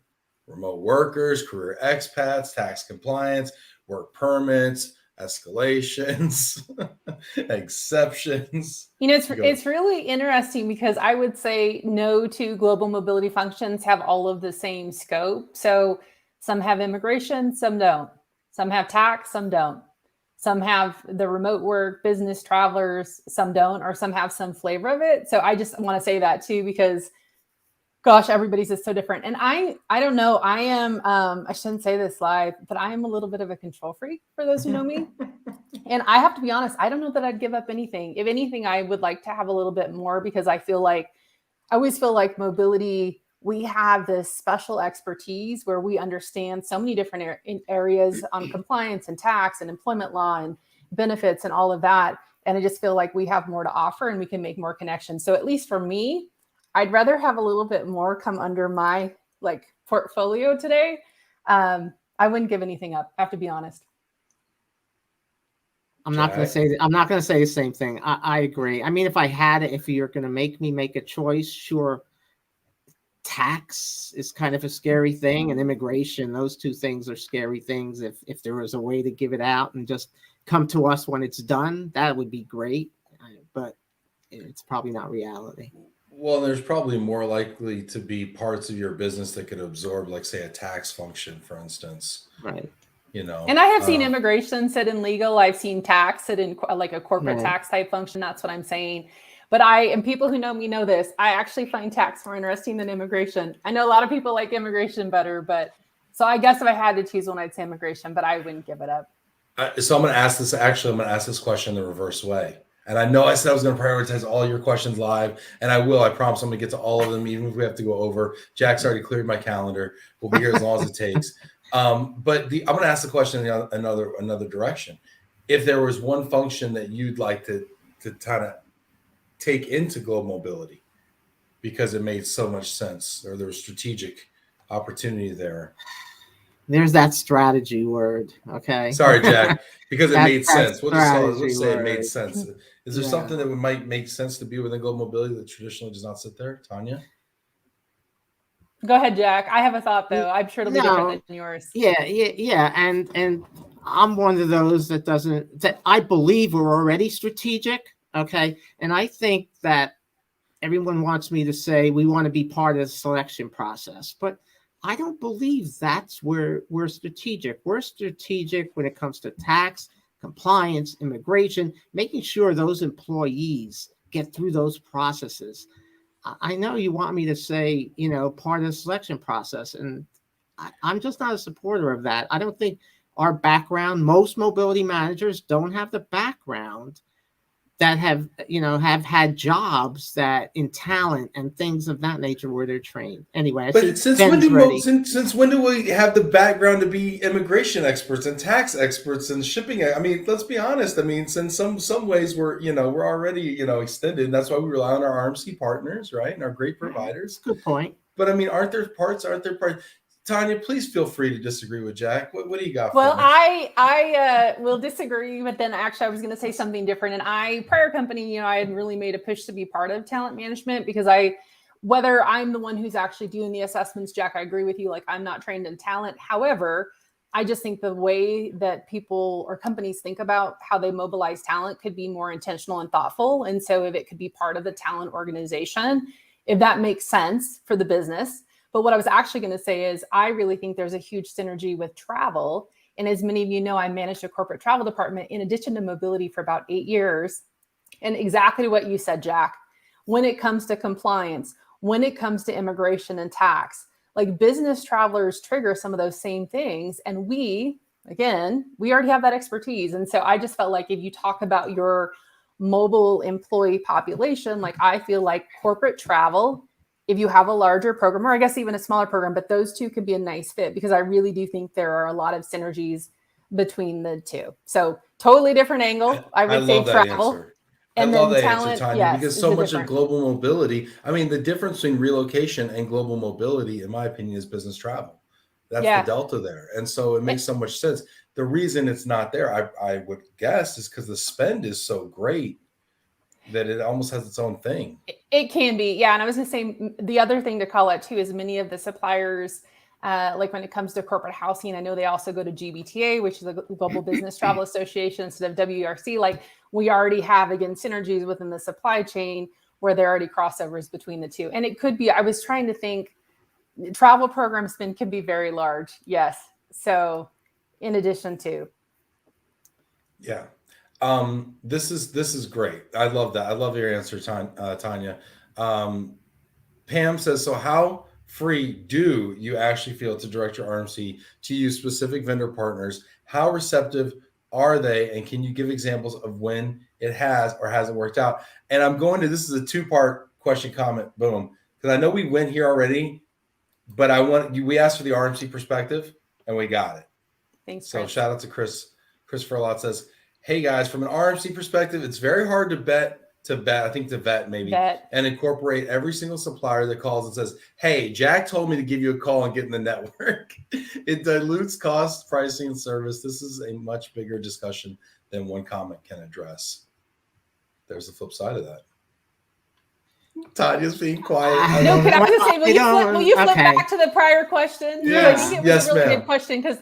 Remote workers, career expats, tax compliance, work permits, escalations, exceptions. It's really interesting because I would say no to global mobility functions have all of the same scope. So some have immigration, some don't. Some have tax, some don't. Some have the remote work, business travelers, some don't, or some have some flavor of it. So I just want to say that too, because gosh, everybody's is so different. And I don't know. I am, I shouldn't say this live, but I am a little bit of a control freak for those who know me. And I have to be honest, I don't know that I'd give up anything. If anything, I would like to have a little bit more, because I always feel like mobility, we have this special expertise where we understand so many different areas on compliance and tax and employment law and benefits and all of that. And I just feel like we have more to offer and we can make more connections. So at least for me, I'd rather have a little bit more come under my portfolio today. I wouldn't give anything up. I have to be honest. I'm not going to say the same thing. I agree. I mean, if I had it, if you're going to make me make a choice, sure. Tax is kind of a scary thing, and immigration, those two things are scary things. If there was a way to give it out and just come to us when it's done, that would be great. But it's probably not reality. Well, there's probably more likely to be parts of your business that could absorb, like, say, a tax function, for instance. Right. And I have seen immigration sit in legal. I've seen tax sit in like a corporate tax type function. That's what I'm saying. But and people who know me know this, I actually find tax more interesting than immigration. I know a lot of people like immigration better, but so I guess if I had to choose one, I'd say immigration, but I wouldn't give it up. So I'm going to ask this. Actually, I'm going to ask this question the reverse way. And I know I said I was going to prioritize all your questions live, and I will. I promise I'm going to get to all of them, even if we have to go over. Jack's already cleared my calendar. We'll be here as long as it takes. But I'm going to ask the question in another direction. If there was one function that you'd like to kind of take into global mobility because it made so much sense, or there was strategic opportunity there, There's that strategy word. Okay. Sorry, Jack, because it That's made that sense. Let's strategy say it made word. sense. Is there Yeah. something that might make sense to be within global mobility that traditionally does not sit there, Tanya? Go ahead, Jack. I have a thought though. I'm sure it'll be different No. than yours. Yeah. And I'm one of those that I believe we're already strategic. Okay. And I think that everyone wants me to say we want to be part of the selection process, but I don't believe that's where we're strategic. We're strategic when it comes to tax, compliance, immigration, making sure those employees get through those processes. I know you want me to say, part of the selection process, and I'm just not a supporter of that. I don't think our background, most mobility managers don't have the background that have had jobs that in talent and things of that nature where they're trained. Anyway, I see But since Ben's ready. since when do we have the background to be immigration experts and tax experts and shipping? I mean, let's be honest. I mean, in some ways we're we're already extended. And that's why we rely on our RMC partners, right, and our great providers. Good point. But I mean, aren't there parts? Tanya, please feel free to disagree with Jack. What do you got? Well, for me? I will disagree, but then actually I was going to say something different. And prior company, I had really made a push to be part of talent management because whether I'm the one who's actually doing the assessments, Jack, I agree with you. Like I'm not trained in talent. However, I just think the way that people or companies think about how they mobilize talent could be more intentional and thoughtful. And so if it could be part of the talent organization, if that makes sense for the business. But what I was actually going to say is I really think there's a huge synergy with travel. And as many of you know, I managed a corporate travel department in addition to mobility for about 8 years. And exactly what you said, Jack, when it comes to compliance, when it comes to immigration and tax, like business travelers trigger some of those same things. And we already have that expertise. And so I just felt like if you talk about your mobile employee population, like I feel like corporate travel, if you have a larger program, or I guess even a smaller program, but those two could be a nice fit because I really do think there are a lot of synergies between the two. So totally different angle. I would say travel. Answer. And I love then that talent, answer, Tanya, yes, because is so the much of different. global mobility, I mean, the difference between relocation and global mobility, in my opinion, is business travel. That's the delta there. And so it makes so much sense. The reason it's not there, I would guess, is because the spend is so great that it almost has its own thing. It can be. Yeah. And I was going to say the other thing to call out too is many of the suppliers, like when it comes to corporate housing, I know they also go to GBTA, which is a Global Business Travel Association instead of WRC. Like we already have, again, synergies within the supply chain where there are already crossovers between the two. And it could be, I was trying to think, travel program spend can be very large. Yes. So in addition to. Yeah. This is great. I love that. I love your answer, Tanya. Pam says, so how free do you actually feel to direct your RMC to use specific vendor partners? How receptive are they? And can you give examples of when it has or hasn't worked out? And this is a 2-part question, comment, boom. Because I know we went here already, but we asked for the RMC perspective and we got it. Thanks. So shout out to Chris. Christopher Lot says, hey guys, from an RMC perspective, it's very hard to vet, and incorporate every single supplier that calls and says, hey, Jack told me to give you a call and get in the network. It dilutes cost, pricing, and service. This is a much bigger discussion than one comment can address. There's the flip side of that. Tanya's being quiet. No, could I just say, will you flip back to the prior question? Yes, I think it was a really good question because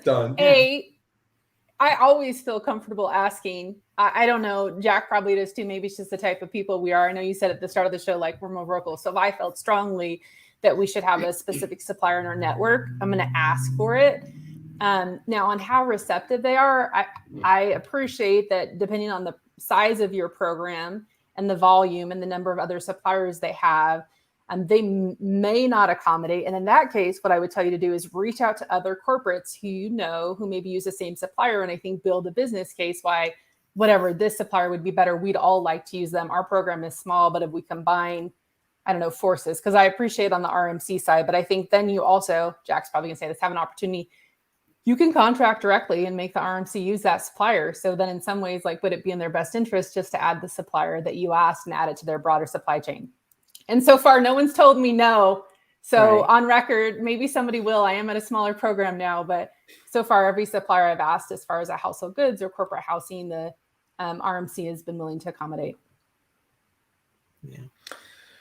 I always feel comfortable asking. I don't know, Jack probably does too. Maybe it's just the type of people we are. I know you said at the start of the show, like we're more vocal. So if I felt strongly that we should have a specific supplier in our network, I'm going to ask for it. Now on how receptive they are, I appreciate that depending on the size of your program and the volume and the number of other suppliers they have, they may not accommodate. And in that case, what I would tell you to do is reach out to other corporates who maybe use the same supplier. And I think build a business case why whatever this supplier would be better. We'd all like to use them. Our program is small, but if we combine, forces, because I appreciate on the RMC side, but I think then you also, Jack's probably gonna say this, have an opportunity. You can contract directly and make the RMC use that supplier. So then in some ways, like, would it be in their best interest just to add the supplier that you asked and add it to their broader supply chain? And so far, no one's told me no. So Right. on record, maybe somebody will. I am at a smaller program now, but so far, every supplier I've asked as far as a household goods or corporate housing, the RMC has been willing to accommodate. Yeah.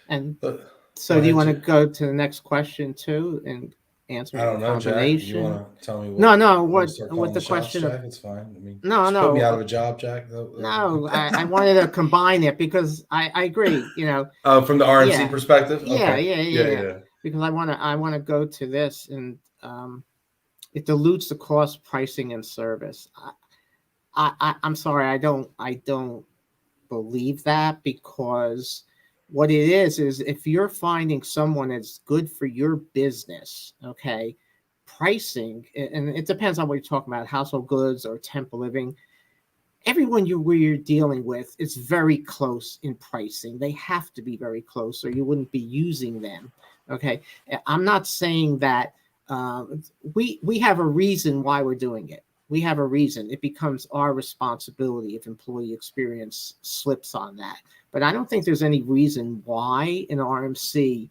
And But so do you want to go to the next question too and answer I it in don't know, Jack. You combination? want to tell me what? No. You want to start What calling the the shots, question of? Jack? It's fine. I mean, No, just put me out of no. a job, Jack. No, I wanted to combine it because I agree, you know. From the RMC Yeah. perspective. Yeah, Okay. yeah. Because I want to go to this, and it dilutes the cost, pricing, and service. I'm sorry, I don't believe that, because what it is if you're finding someone that's good for your business, okay, pricing, and it depends on what you're talking about, household goods or temple living. Everyone where you're dealing with is very close in pricing. They have to be very close, or you wouldn't be using them. Okay, I'm not saying that we have a reason why we're doing it. We have a reason. It becomes our responsibility if employee experience slips on that. But I don't think there's any reason why an RMC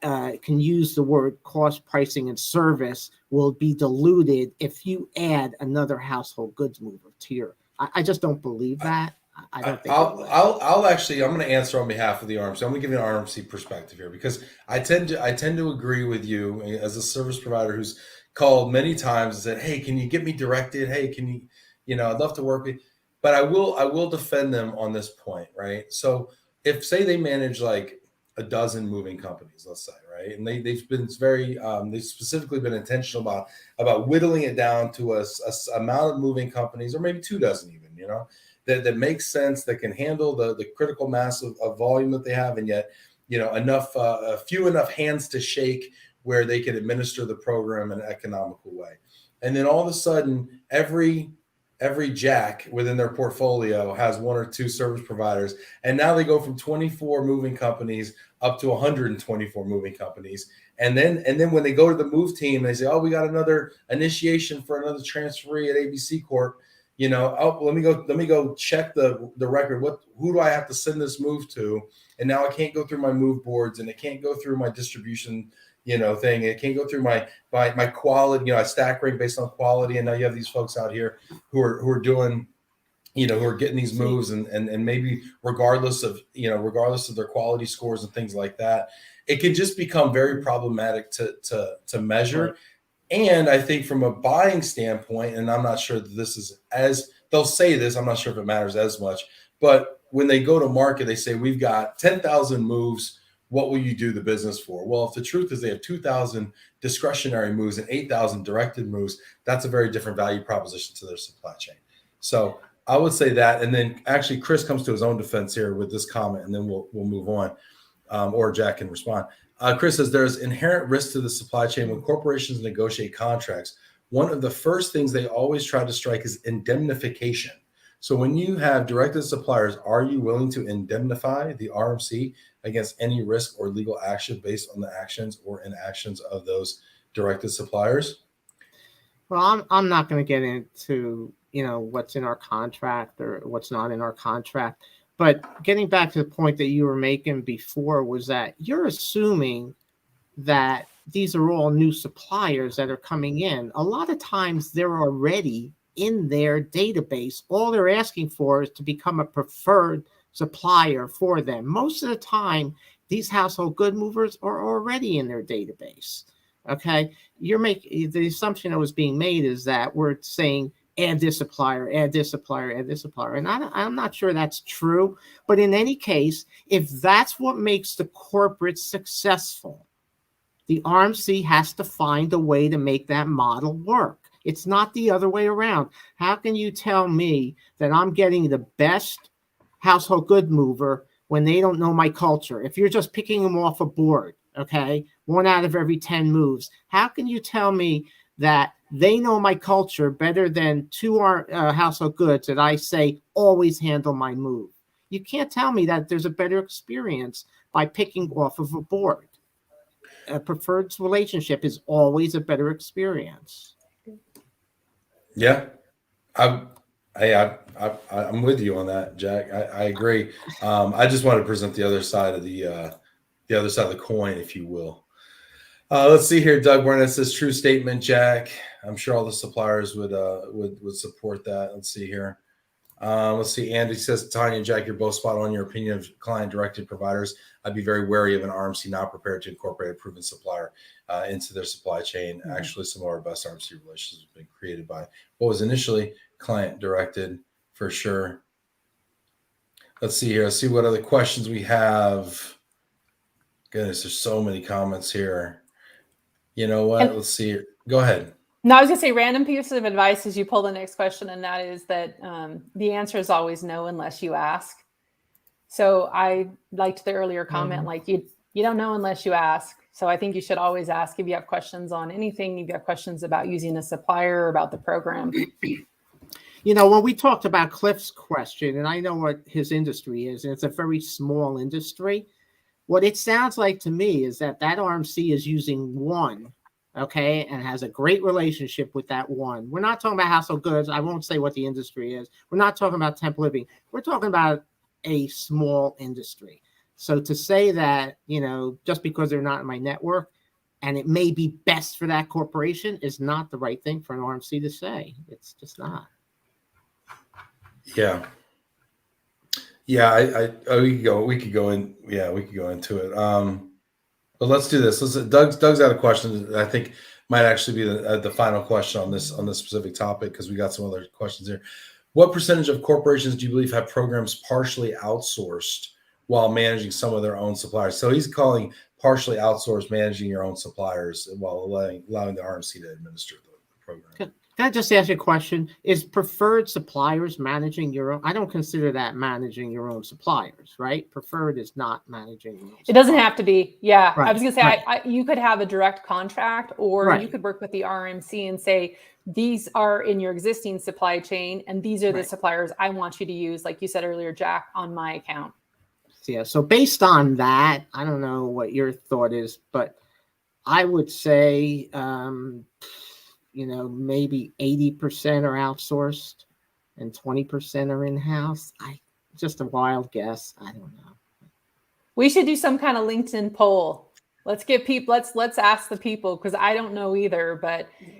can use the word cost, pricing, and service will be diluted if you add another household goods mover to your. I just don't believe that. I don't think it would. I'll actually, I'm going to answer on behalf of the RMC. I'm going to give you an RMC perspective here, because I tend to agree with you as a service provider who's called many times and said, "Hey, can you get me directed? Hey, can you know, I'd love to work with you." But I will defend them on this point, right? So if, say, they manage like a dozen moving companies, let's say, right, and they've been very they've specifically been intentional about whittling it down to a amount of moving companies, or maybe 24, even, you know, that makes sense, that can handle the critical mass of volume that they have, and yet, you know, enough a few enough hands to shake where they can administer the program in an economical way. And then all of a sudden, every jack within their portfolio has one or two service providers, and now they go from 24 moving companies up to 124 moving companies. And then when they go to the move team, they say, "Oh, we got another initiation for another transferee at ABC Corp. You know, oh, let me go check the record. Who do I have to send this move to?" And now I can't go through my move boards, and it can't go through my distribution, you know, thing. It can't go through my quality. You know, I stack rank based on quality, and now you have these folks out here who are doing, you know, who are getting these moves, and maybe regardless of their quality scores and things like that, it can just become very problematic to measure. Right. And I think from a buying standpoint, and I'm not sure that this is as they'll say this, I'm not sure if it matters as much, but when they go to market, they say, "We've got 10,000 moves. What will you do the business for?" Well, if the truth is they have 2,000 discretionary moves and 8,000 directed moves, that's a very different value proposition to their supply chain. So I would say that. And then actually Chris comes to his own defense here with this comment, and then we'll move on, or Jack can respond. Chris says there's inherent risk to the supply chain when corporations negotiate contracts. One of the first things they always try to strike is indemnification. So when you have directed suppliers, are you willing to indemnify the RMC against any risk or legal action based on the actions or inactions of those directed suppliers? Well, I'm not going to get into, you know, what's in our contract or what's not in our contract. But getting back to the point that you were making before, was that you're assuming that these are all new suppliers that are coming in. A lot of times they're already in their database. All they're asking for is to become a preferred supplier for them. Most of the time, these household good movers are already in their database. Okay, you're making the assumption that was being made is that we're saying add this supplier, add this supplier, add this supplier, and I'm not sure that's true. But in any case, if that's what makes the corporate successful, the RMC has to find a way to make that model work. It's not the other way around. How can you tell me that I'm getting the best household good mover when they don't know my culture? If you're just picking them off a board, okay, 1 out of every 10 moves, how can you tell me that they know my culture better than 2 household goods that I say always handle my move? You can't tell me that there's a better experience by picking off of a board. A preferred relationship is always a better experience. Yeah, I'm with you on that, Jack. I agree. I just want to present the other side of the coin, if you will. Let's see here. Doug Burnett says true statement, Jack. I'm sure all the suppliers would support that. Let's see here. Let's see. Andy says, Tanya and Jack, you're both spot on your opinion of client-directed providers. I'd be very wary of an RMC not prepared to incorporate a proven supplier into their supply chain. Mm-hmm. Actually, some of our best RMC relationships have been created by what was initially client-directed, for sure. Let's see here. Let's see what other questions we have. Goodness, there's so many comments here. You know what? Let's see. Go ahead. No, I was going to say random piece of advice as you pull the next question, and that is that the answer is always no unless you ask. So I liked the earlier comment, like you don't know unless you ask. So I think you should always ask if you have questions on anything, if you have questions about using a supplier or about the program. You know, when we talked about Cliff's question, and I know what his industry is, and it's a very small industry, what it sounds like to me is that RMC is using one, okay, and has a great relationship with that one. We're not talking about household goods. I won't say what the industry is. We're not talking about temp living. We're talking about a small industry. So to say that, you know, just because they're not in my network and it may be best for that corporation is not the right thing for an RMC to say. It's just not. Yeah. Yeah, we could go into it. But let's do this. Doug's got a question that I think might actually be the final question on this specific topic, because we got some other questions here. What percentage of corporations do you believe have programs partially outsourced while managing some of their own suppliers? So he's calling partially outsourced managing your own suppliers while allowing the RMC to administer the program. Can I just ask you a question? Is preferred suppliers managing your own? I don't consider that managing your own suppliers, right? Preferred is not managing your own suppliers. It doesn't have to be. Yeah. Right. I was going to say, you could have a direct contract, or you could work with the RMC and say, these are in your existing supply chain, and these are the suppliers I want you to use, like you said earlier, Jack, on my account. Yeah. So based on that, I don't know what your thought is, but I would say, you know, maybe 80% are outsourced and 20% are in-house. Just a wild guess. I don't know. We should do some kind of LinkedIn poll. Let's get people, let's ask the people, because I don't know either.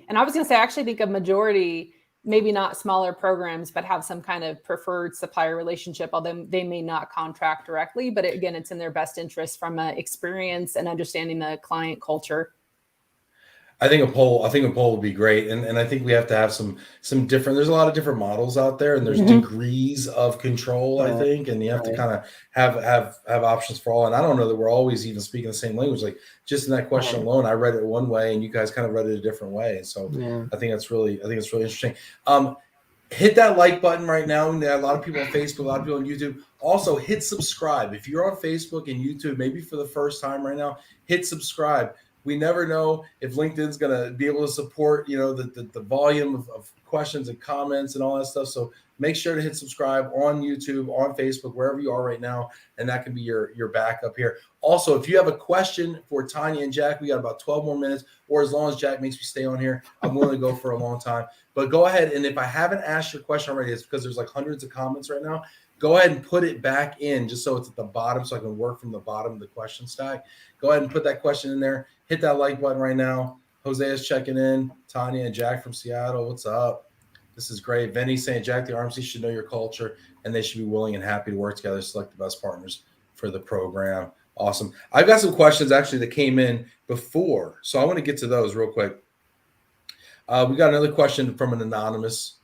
And I was going to say, I actually think a majority, maybe not smaller programs, but have some kind of preferred supplier relationship, although they may not contract directly. But again, it's in their best interest from experience and understanding the client culture. I think a poll would be great. And I think we have to have some different, there's a lot of different models out there, and there's degrees of control, I think, and you have to kind of have options for all. And I don't know that we're always even speaking the same language. Like just in that question alone, I read it one way and you guys kind of read it a different way. And so I think it's really interesting. Hit that like button right now. And there are a lot of people on Facebook, a lot of people on YouTube. Also hit subscribe. If you're on Facebook and YouTube, maybe for the first time right now, hit subscribe. We never know if LinkedIn's going to be able to support, you know, the volume of questions and comments and all that stuff. So make sure to hit subscribe on YouTube, on Facebook, wherever you are right now. And that can be your backup here. Also, if you have a question for Tanya and Jack, we got about 12 more minutes, or as long as Jack makes me stay on here, I'm willing to go for a long time. But go ahead. And if I haven't asked your question already, it's because there's like hundreds of comments right now. Go ahead and put it back in just so it's at the bottom, so I can work from the bottom of the question stack. Go ahead and put that question in there. Hit that like button right now. Jose is checking in. Tanya and Jack from Seattle, what's up? This is great. Vinny saying, Jack, the RMC should know your culture, and they should be willing and happy to work together to select the best partners for the program. Awesome. I've got some questions actually that came in before, so I want to get to those real quick. We got another question from an anonymous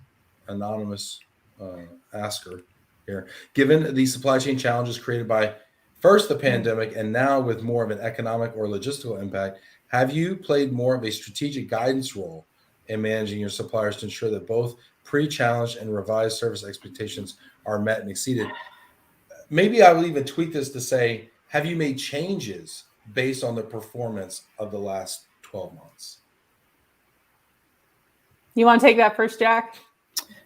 asker here. Given the supply chain challenges created by first the pandemic and now with more of an economic or logistical impact, have you played more of a strategic guidance role in managing your suppliers to ensure that both pre-challenged and revised service expectations are met and exceeded? Maybe I will even tweak this to say, have you made changes based on the performance of the last 12 months? You want to take that first, Jack?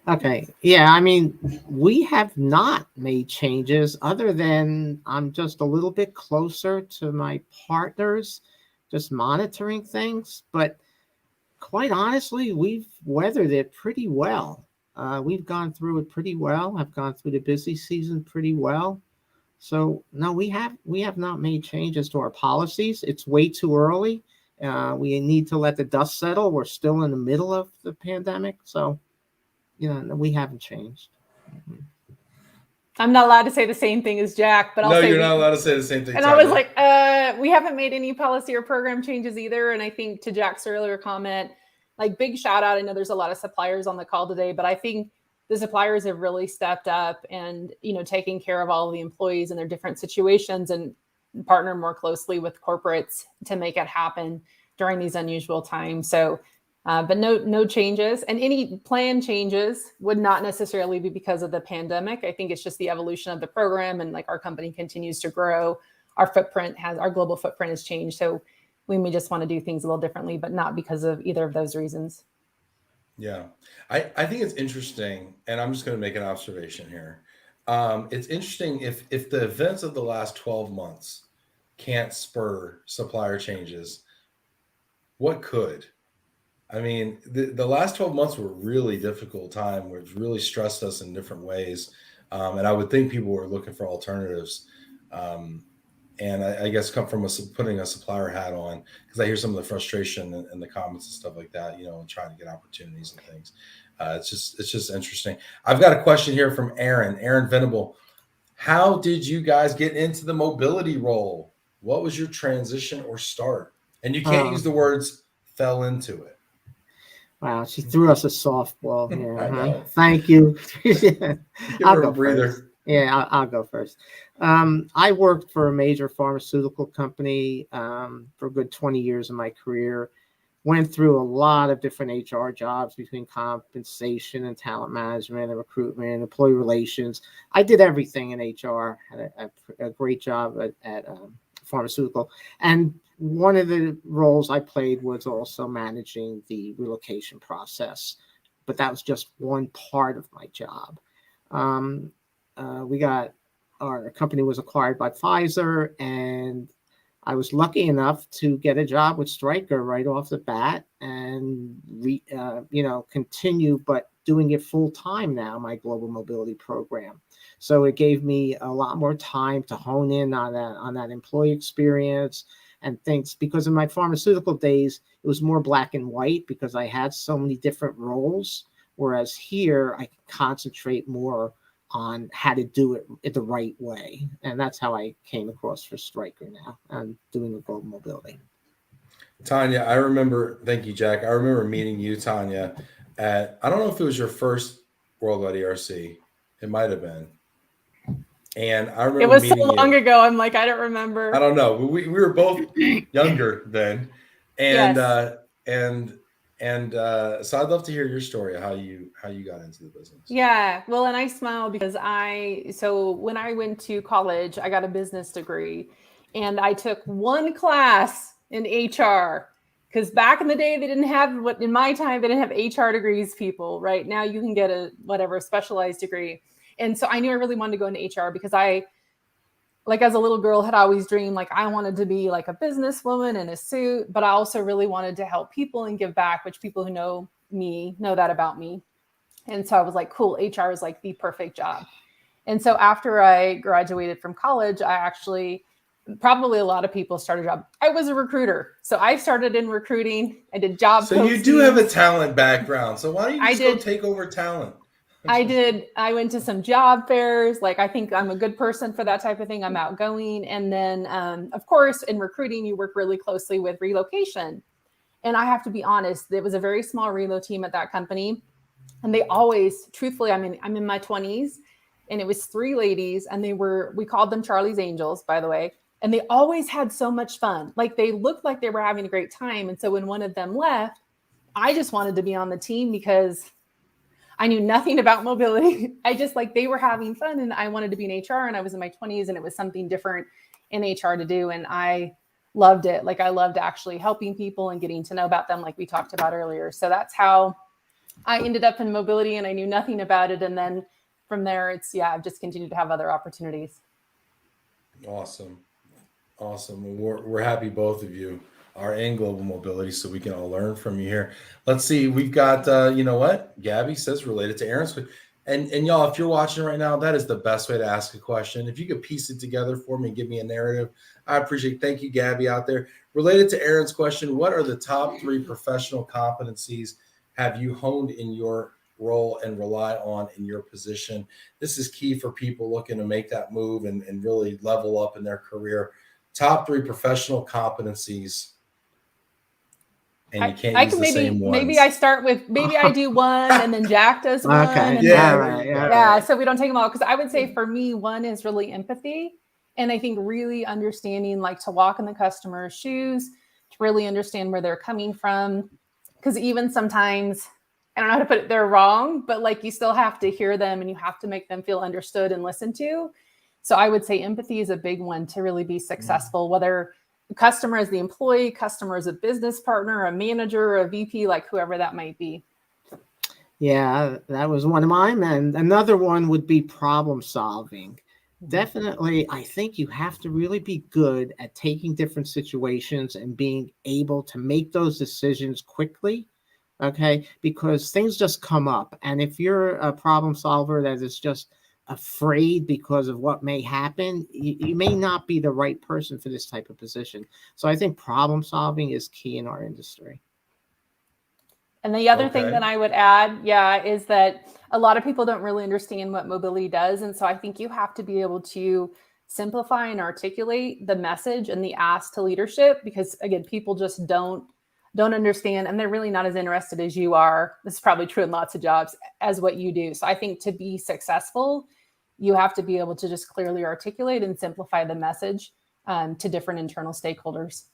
Okay. Yeah, I mean, we have not made changes other than I'm just a little bit closer to my partners, just monitoring things. But quite honestly, we've weathered it pretty well. We've gone through it pretty well. I've gone through the busy season pretty well. So no, we have not made changes to our policies. It's way too early. We need to let the dust settle. We're still in the middle of the pandemic, so we haven't changed. I'm not allowed to say the same thing as Jack, but I'll say you're not allowed to say the same thing. And Tanya. I was like, we haven't made any policy or program changes either. And I think to Jack's earlier comment, like big shout out. I know there's a lot of suppliers on the call today, but I think the suppliers have really stepped up and, taking care of all of the employees in their different situations and partner more closely with corporates to make it happen during these unusual times. So, but no changes, and any plan changes would not necessarily be because of the pandemic. I think it's just the evolution of the program, and like our company continues to grow, our global footprint has changed. So we may just want to do things a little differently, but not because of either of those reasons. Yeah, I think it's interesting, and I'm just going to make an observation here. It's interesting if the events of the last 12 months can't spur supplier changes, what could? I mean, the last 12 months were a really difficult time, where it's really stressed us in different ways. And I would think people were looking for alternatives. And I guess come from putting a supplier hat on, because I hear some of the frustration in the comments and stuff like that, and trying to get opportunities and things. It's just interesting. I've got a question here from Aaron Venable. How did you guys get into the mobility role? What was your transition or start? And you can't use the words fell into it. Wow, she threw us a softball here. I know. Thank you. I'll go first. Yeah, I'll go first. I worked for a major pharmaceutical company for a good 20 years of my career. Went through a lot of different HR jobs between compensation and talent management and recruitment, employee relations. I did everything in HR. Had a great job at pharmaceutical. And one of the roles I played was also managing the relocation process, but that was just one part of my job. Our company was acquired by Pfizer, and I was lucky enough to get a job with Stryker right off the bat and continue, but doing it full time now, my global mobility program. So it gave me a lot more time to hone in on that employee experience and things, because in my pharmaceutical days, it was more black and white because I had so many different roles. Whereas here I can concentrate more on how to do it the right way. And that's how I came across for Stryker now. I'm doing the global mobility. Tanya, I remember, thank you, Jack. I remember meeting you, Tanya, I don't know if it was your first Worldwide ERC. It might have been. And I remember it was so meeting long you. ago. I'm like, I don't remember. I don't know. We were both younger then. And, Yes. So I'd love to hear your story of how you got into the business. Yeah. Well, and I smile because so when I went to college, I got a business degree, and I took one class in HR, because back in the day, they didn't have in my time, they didn't have HR degrees, people. Right now you can get a specialized degree. And so I knew I really wanted to go into HR because I, like as a little girl, had always dreamed like I wanted to be like a businesswoman in a suit, but I also really wanted to help people and give back, which people who know me know that about me. And so I was like, cool, HR is like the perfect job. And so after I graduated from college, I actually, probably a lot of people start a job. I was a recruiter. So I started in recruiting. I did job So you do have a talent background. So why don't you just go take over talent? I did. I went to some job fairs. Like, I think I'm a good person for that type of thing. I'm outgoing. And then, of course, in recruiting, you work really closely with relocation. And I have to be honest, it was a very small relo team at that company. And they always, truthfully, I mean, I'm in my 20s, and it was 3 ladies, and we called them Charlie's Angels, by the way. And they always had so much fun. Like, they looked like they were having a great time. And so when one of them left, I just wanted to be on the team because I knew nothing about mobility. I just they were having fun, and I wanted to be in HR, and I was in my 20s, and it was something different in HR to do. And I loved it. Like, I loved actually helping people and getting to know about them, like we talked about earlier. So that's how I ended up in mobility, and I knew nothing about it. And then from there, I've just continued to have other opportunities. Awesome. We're happy both of you are in global mobility, so we can all learn from you here. Let's see. We've got, you know what? Gabby says related to Aaron's. And y'all, if you're watching right now, that is the best way to ask a question. If you could piece it together for me and give me a narrative, I appreciate it. Thank you, Gabby, out there. Related to Aaron's question, what are the top 3 professional competencies have you honed in your role and rely on in your position? This is key for people looking to make that move and really level up in their career. Top 3 professional competencies. And you can't I use can the same ones. maybe I start with, maybe I do one and then Jack does one. Okay. And Yeah, then, right. yeah. So we don't take them all. Because I would say for me, one is really empathy. And I think really understanding, like, to walk in the customer's shoes, to really understand where they're coming from. Because even sometimes, I don't know how to put it, they're wrong, but like you still have to hear them and you have to make them feel understood and listened to. So I would say empathy is a big one to really be successful, whether the customer is the employee, customer is a business partner, a manager, a VP, like whoever that might be. Yeah, that was one of mine. And another one would be problem solving. Definitely, I think you have to really be good at taking different situations and being able to make those decisions quickly. Okay, because things just come up. And if you're a problem solver that is just afraid because of what may happen, you may not be the right person for this type of position. So I think problem solving is key in our industry. And the other thing that I would add, is that a lot of people don't really understand what mobility does. And so I think you have to be able to simplify and articulate the message and the ask to leadership, because again, people just don't understand, and they're really not as interested as you are. This is probably true in lots of jobs, as what you do. So I think to be successful, you have to be able to just clearly articulate and simplify the message to different internal stakeholders.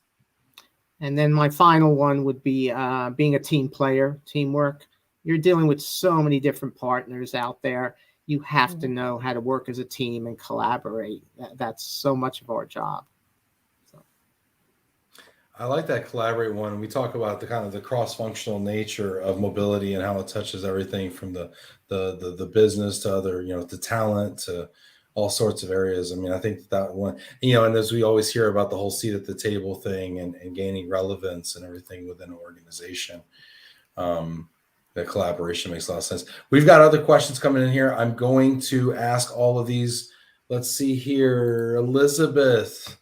And then my final one would be being a team player, teamwork. You're dealing with so many different partners out there. You have to know how to work as a team and collaborate. That's so much of our job. I like that collaborate one. We talk about the kind of the cross-functional nature of mobility and how it touches everything from the business to other, to talent to all sorts of areas. I mean, I think that one, and as we always hear about the whole seat at the table thing and gaining relevance and everything within an organization, the collaboration makes a lot of sense. We've got other questions coming in here. I'm going to ask all of these. Let's see here. Elizabeth,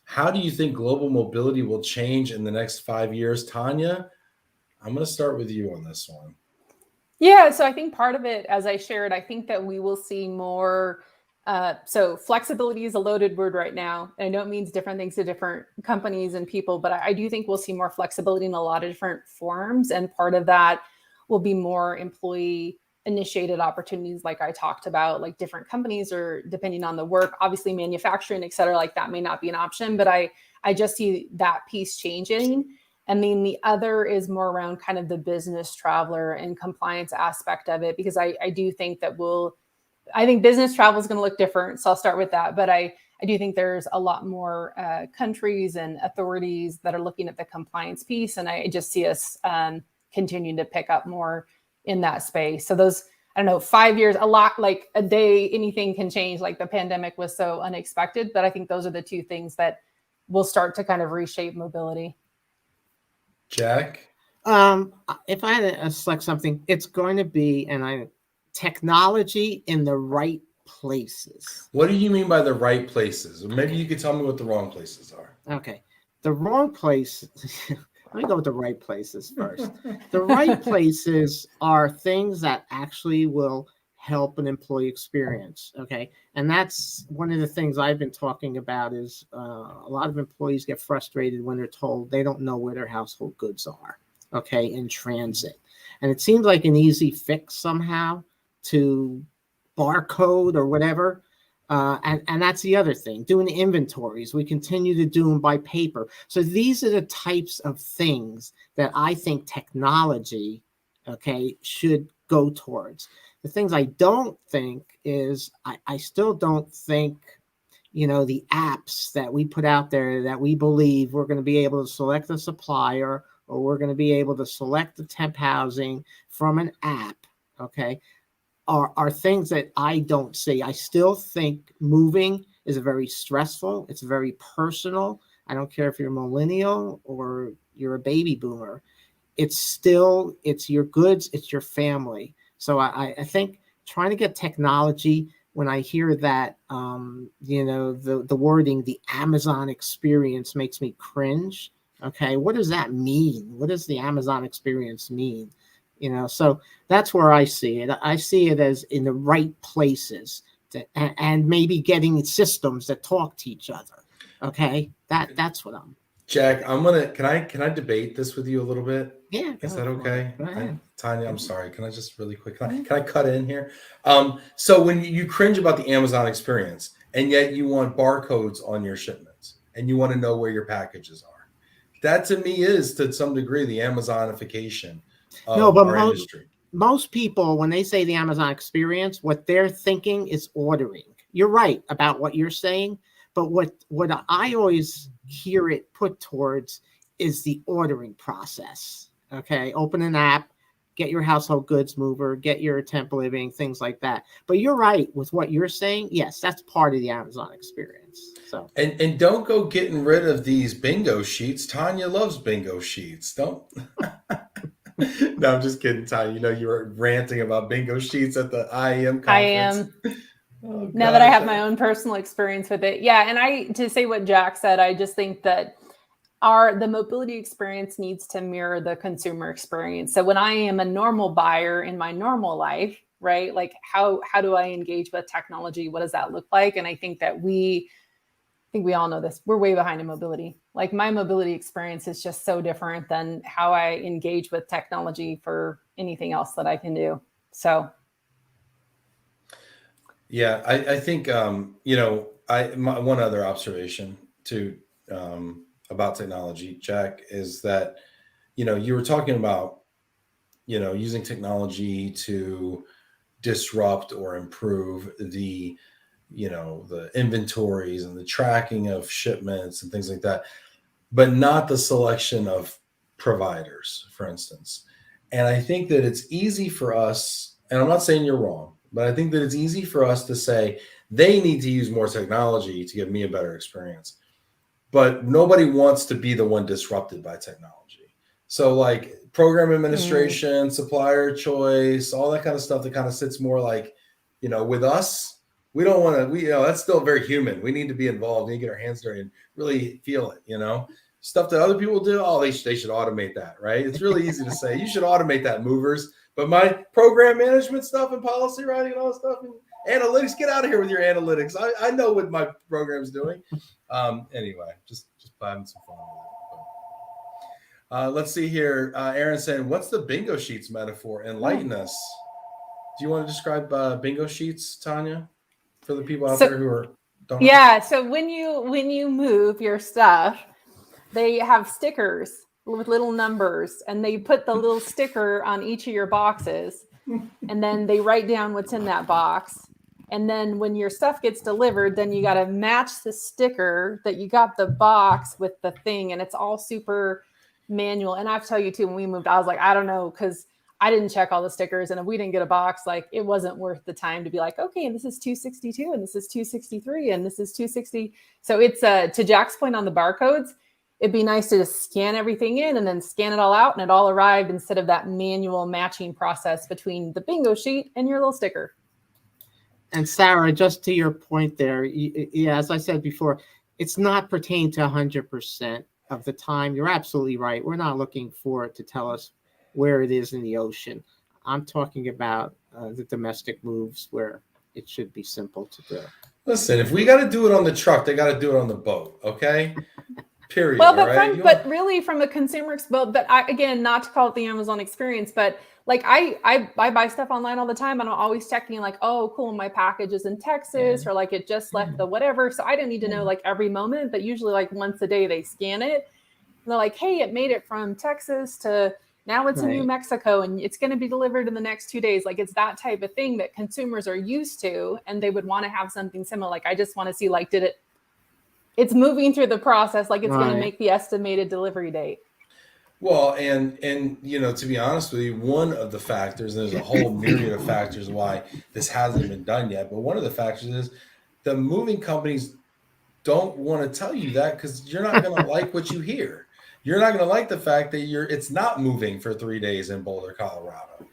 how do you think global mobility will change in the next 5 years? Tanya, I'm going to start with you on this one. Yeah, so I think part of it, as I shared, I think that we will see more. So flexibility is a loaded word right now. I know it means different things to different companies and people, but I do think we'll see more flexibility in a lot of different forms. And part of that will be more employee initiated opportunities, like I talked about, like different companies, or depending on the work, obviously manufacturing, et cetera, like that may not be an option, but I just see that piece changing. And then the other is more around kind of the business traveler and compliance aspect of it, because I do think that I think business travel is going to look different. So I'll start with that. But I do think there's a lot more countries and authorities that are looking at the compliance piece. And I just see us continuing to pick up more in that space. So those, I don't know, 5 years, a lot, like a day, anything can change. Like the pandemic was so unexpected, but I think those are the two things that will start to kind of reshape mobility. Jack? If I had to select something, it's going to be technology in the right places. What do you mean by the right places? Maybe you could tell me what the wrong places are. Okay. The wrong place, let me go with the right places first. The right places are things that actually will help an employee experience. Okay. And that's one of the things I've been talking about is a lot of employees get frustrated when they're told they don't know where their household goods are, okay, in transit. And it seems like an easy fix somehow to barcode or whatever. And that's the other thing, doing inventories. We continue to do them by paper. So these are the types of things that I think technology, okay, should go towards. The things I don't think is, I still don't think, the apps that we put out there that we believe we're going to be able to select a supplier or we're going to be able to select the temp housing from an app, okay, are things that I don't see. I still think moving is very stressful. It's very personal. I don't care if you're a millennial or you're a baby boomer. It's your goods, it's your family. So I think trying to get technology. When I hear that, the wording, the Amazon experience, makes me cringe. Okay, what does that mean? What does the Amazon experience mean? So that's where I see it. I see it as in the right places and maybe getting systems that talk to each other. Okay, that's what I'm. Jack, can I debate this with you a little bit? Yeah. Is that okay? Tanya, I'm sorry. Can I just really quick, can I cut in here? So when you cringe about the Amazon experience and yet you want barcodes on your shipments and you want to know where your packages are, that to me is to some degree the Amazonification of our industry. Most people, when they say the Amazon experience, what they're thinking is ordering. You're right about what you're saying, but what I always hear it put towards is the ordering process. Okay, open an app, get your household goods mover, get your temp living, things like that. But you're right with what you're saying. Yes, that's part of the Amazon experience. So and don't go getting rid of these bingo sheets. Tanya loves bingo sheets. Don't. No, I'm just kidding, Tanya. You were ranting about bingo sheets at the IEM conference. I am. Oh, now that I have my own personal experience with it. Yeah. And to say what Jack said, I just think that the mobility experience needs to mirror the consumer experience. So when I am a normal buyer in my normal life, right? Like how do I engage with technology? What does that look like? And I think that we all know this. We're way behind in mobility. Like my mobility experience is just so different than how I engage with technology for anything else that I can do. So. Yeah, I think, one other observation too about technology, Jack, is that, you were talking about, using technology to disrupt or improve the inventories and the tracking of shipments and things like that, but not the selection of providers, for instance. And I think that it's easy for us, and I'm not saying you're wrong, but I think that it's easy for us to say they need to use more technology to give me a better experience. But nobody wants to be the one disrupted by technology. So like program administration, supplier choice, all that kind of stuff that kind of sits more like, with us. We don't want to, that's still very human. We need to be involved. We need to get our hands dirty and really feel it, Stuff that other people do, they should automate that, right? It's really easy to say, you should automate that, movers. But my program management stuff and policy writing and all that stuff and analytics, get out of here with your analytics. I know what my program's doing. Anyway, just having some fun with it. Let's see here. Aaron saying, what's the bingo sheets metaphor? Enlighten us. Do you want to describe bingo sheets, Tanya, for the people out there who don't know? Yeah. So when you move your stuff, they have stickers with little numbers, and they put the little sticker on each of your boxes, and then they write down what's in that box. And then when your stuff gets delivered, then you got to match the sticker that you got the box with the thing, and it's all super manual. And I have to tell you too, when we moved, I was like, I don't know, because I didn't check all the stickers, and if we didn't get a box, like it wasn't worth the time to be like, okay, this is 262, and this is 263, and this is 260. So it's to Jack's point on the barcodes, it'd be nice to just scan everything in and then scan it all out, and it all arrived instead of that manual matching process between the bingo sheet and your little sticker. And Sarah, just to your point there, as I said before, it's not pertained to 100% of the time. You're absolutely right. We're not looking for it to tell us where it is in the ocean. I'm talking about the domestic moves where it should be simple to do. Listen, if we got to do it on the truck, they got to do it on the boat, okay? Period. Well, but really from a consumer, but again, not to call it the Amazon experience, but like I buy stuff online all the time, and I'm always checking like, oh, cool, my package is in Texas, or like it just left the whatever. So I don't need to know like every moment, but usually like once a day they scan it. And they're like, hey, it made it from Texas to now it's in New Mexico, and it's going to be delivered in the next 2 days. Like it's that type of thing that consumers are used to, and they would want to have something similar. Like I just want to see like, it's moving through the process, like it's going to make the estimated delivery date. Well, and to be honest with you, one of the factors, and there's a whole myriad of factors why this hasn't been done yet, but one of the factors is the moving companies don't want to tell you that because you're not going to like what you hear. You're not going to like the fact that it's not moving for 3 days in Boulder, Colorado.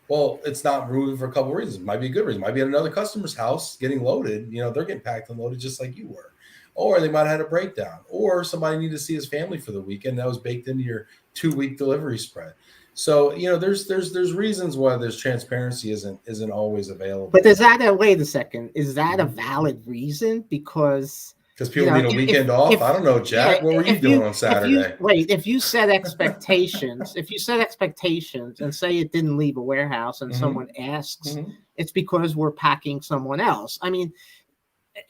Well, it's not moving for a couple of reasons. It might be a good reason. It might be at another customer's house getting loaded. You know, they're getting packed and loaded just like you were. Or they might have had a breakdown. Or somebody needed to see his family for the weekend. That was baked into your 2-week delivery spread. So, you know, there's reasons why there's transparency isn't always available. But wait a second, is that a valid reason? Because people need a weekend off. I don't know, Jack. What were you doing on Saturday? If you set expectations, and say it didn't leave a warehouse and someone asks, it's because we're packing someone else. I mean,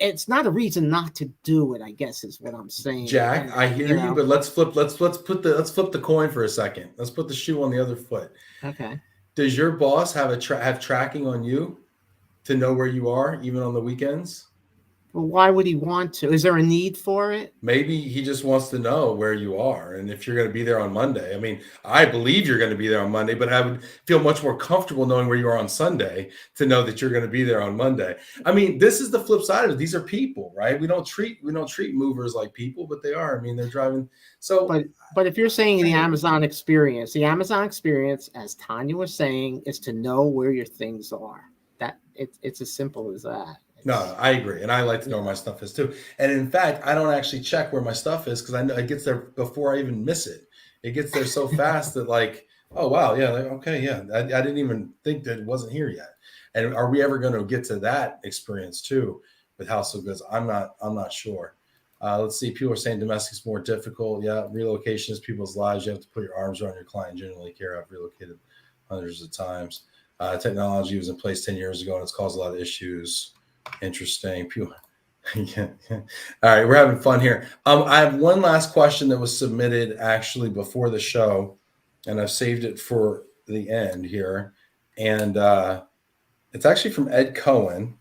it's not a reason not to do it, I guess is what I'm saying. Jack, I hear you, but let's flip the coin for a second. Let's put the shoe on the other foot. Okay. Does your boss have have tracking on you to know where you are, even on the weekends? Well, why would he want to? Is there a need for it? Maybe he just wants to know where you are and if you're going to be there on Monday. I mean, I believe you're going to be there on Monday, but I would feel much more comfortable knowing where you are on Sunday to know that you're going to be there on Monday. I mean, this is the flip side of it. These are people, right? We don't treat movers like people, but they are. I mean, they're driving. So, but if you're saying the Amazon experience, as Tanya was saying, is to know where your things are. That it's as simple as that. No, I agree. And I like to know where my stuff is too. And in fact, I don't actually check where my stuff is because I know it gets there before I even miss it. It gets there so fast that like, oh, wow. Yeah. Like, okay. Yeah. I didn't even think that it wasn't here yet. And are we ever going to get to that experience too with household goods? I'm not sure. Let's see. People are saying domestic's more difficult. Yeah. Relocation is people's lives. You have to put your arms around your client. Generally care. I've relocated hundreds of times. Technology was in place 10 years ago and it's caused a lot of issues. Interesting. Yeah. All right, we're having fun here. I have one last question that was submitted actually before the show, and I've saved it for the end here. And it's actually from Ed Cohen,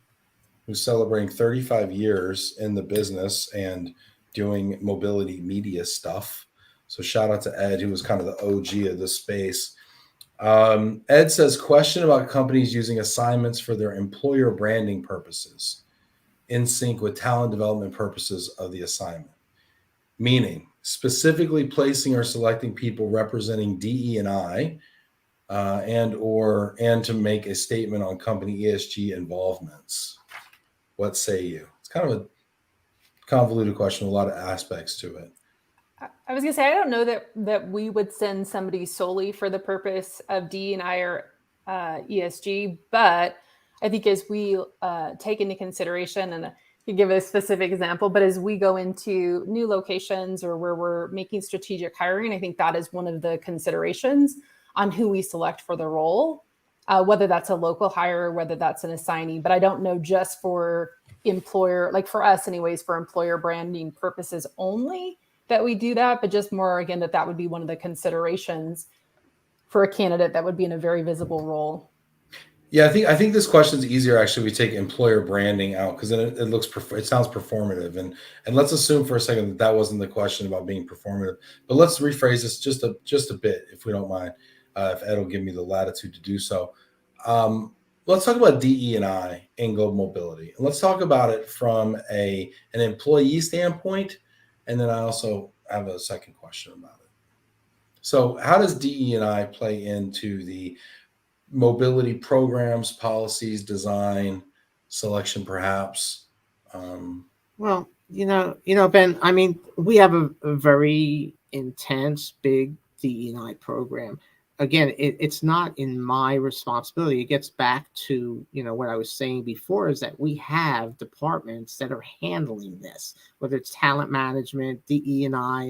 who's celebrating 35 years in the business and doing mobility media stuff. So shout out to Ed, who was kind of the OG of this space. Ed says, question about companies using assignments for their employer branding purposes in sync with talent development purposes of the assignment, meaning specifically placing or selecting people representing DE&I and to make a statement on company ESG involvements. What say you? It's kind of a convoluted question, a lot of aspects to it. I was gonna say, I don't know that we would send somebody solely for the purpose of D&I or ESG, but I think as we take into consideration, and to give a specific example, but as we go into new locations or where we're making strategic hiring, I think that is one of the considerations on who we select for the role, whether that's a local hire or whether that's an assignee. But I don't know just for employer, like for us anyways, for employer branding purposes only, that we do that, but just more, again, that would be one of the considerations for a candidate that would be in a very visible role. Yeah, I think this question is easier. Actually, we take employer branding out because then it sounds performative. And let's assume for a second that wasn't the question about being performative. But let's rephrase this just a bit, if we don't mind, if Ed will give me the latitude to do so. Let's talk about DE&I and global mobility. And let's talk about it from an employee standpoint. And then I also have a second question about it. So how does DE&I play into the mobility programs, policies, design, selection, perhaps? Well, Ben, I mean, we have a very intense, big DE&I program. Again, it's not in my responsibility. It gets back to, what I was saying before, is that we have departments that are handling this, whether it's talent management, DE&I,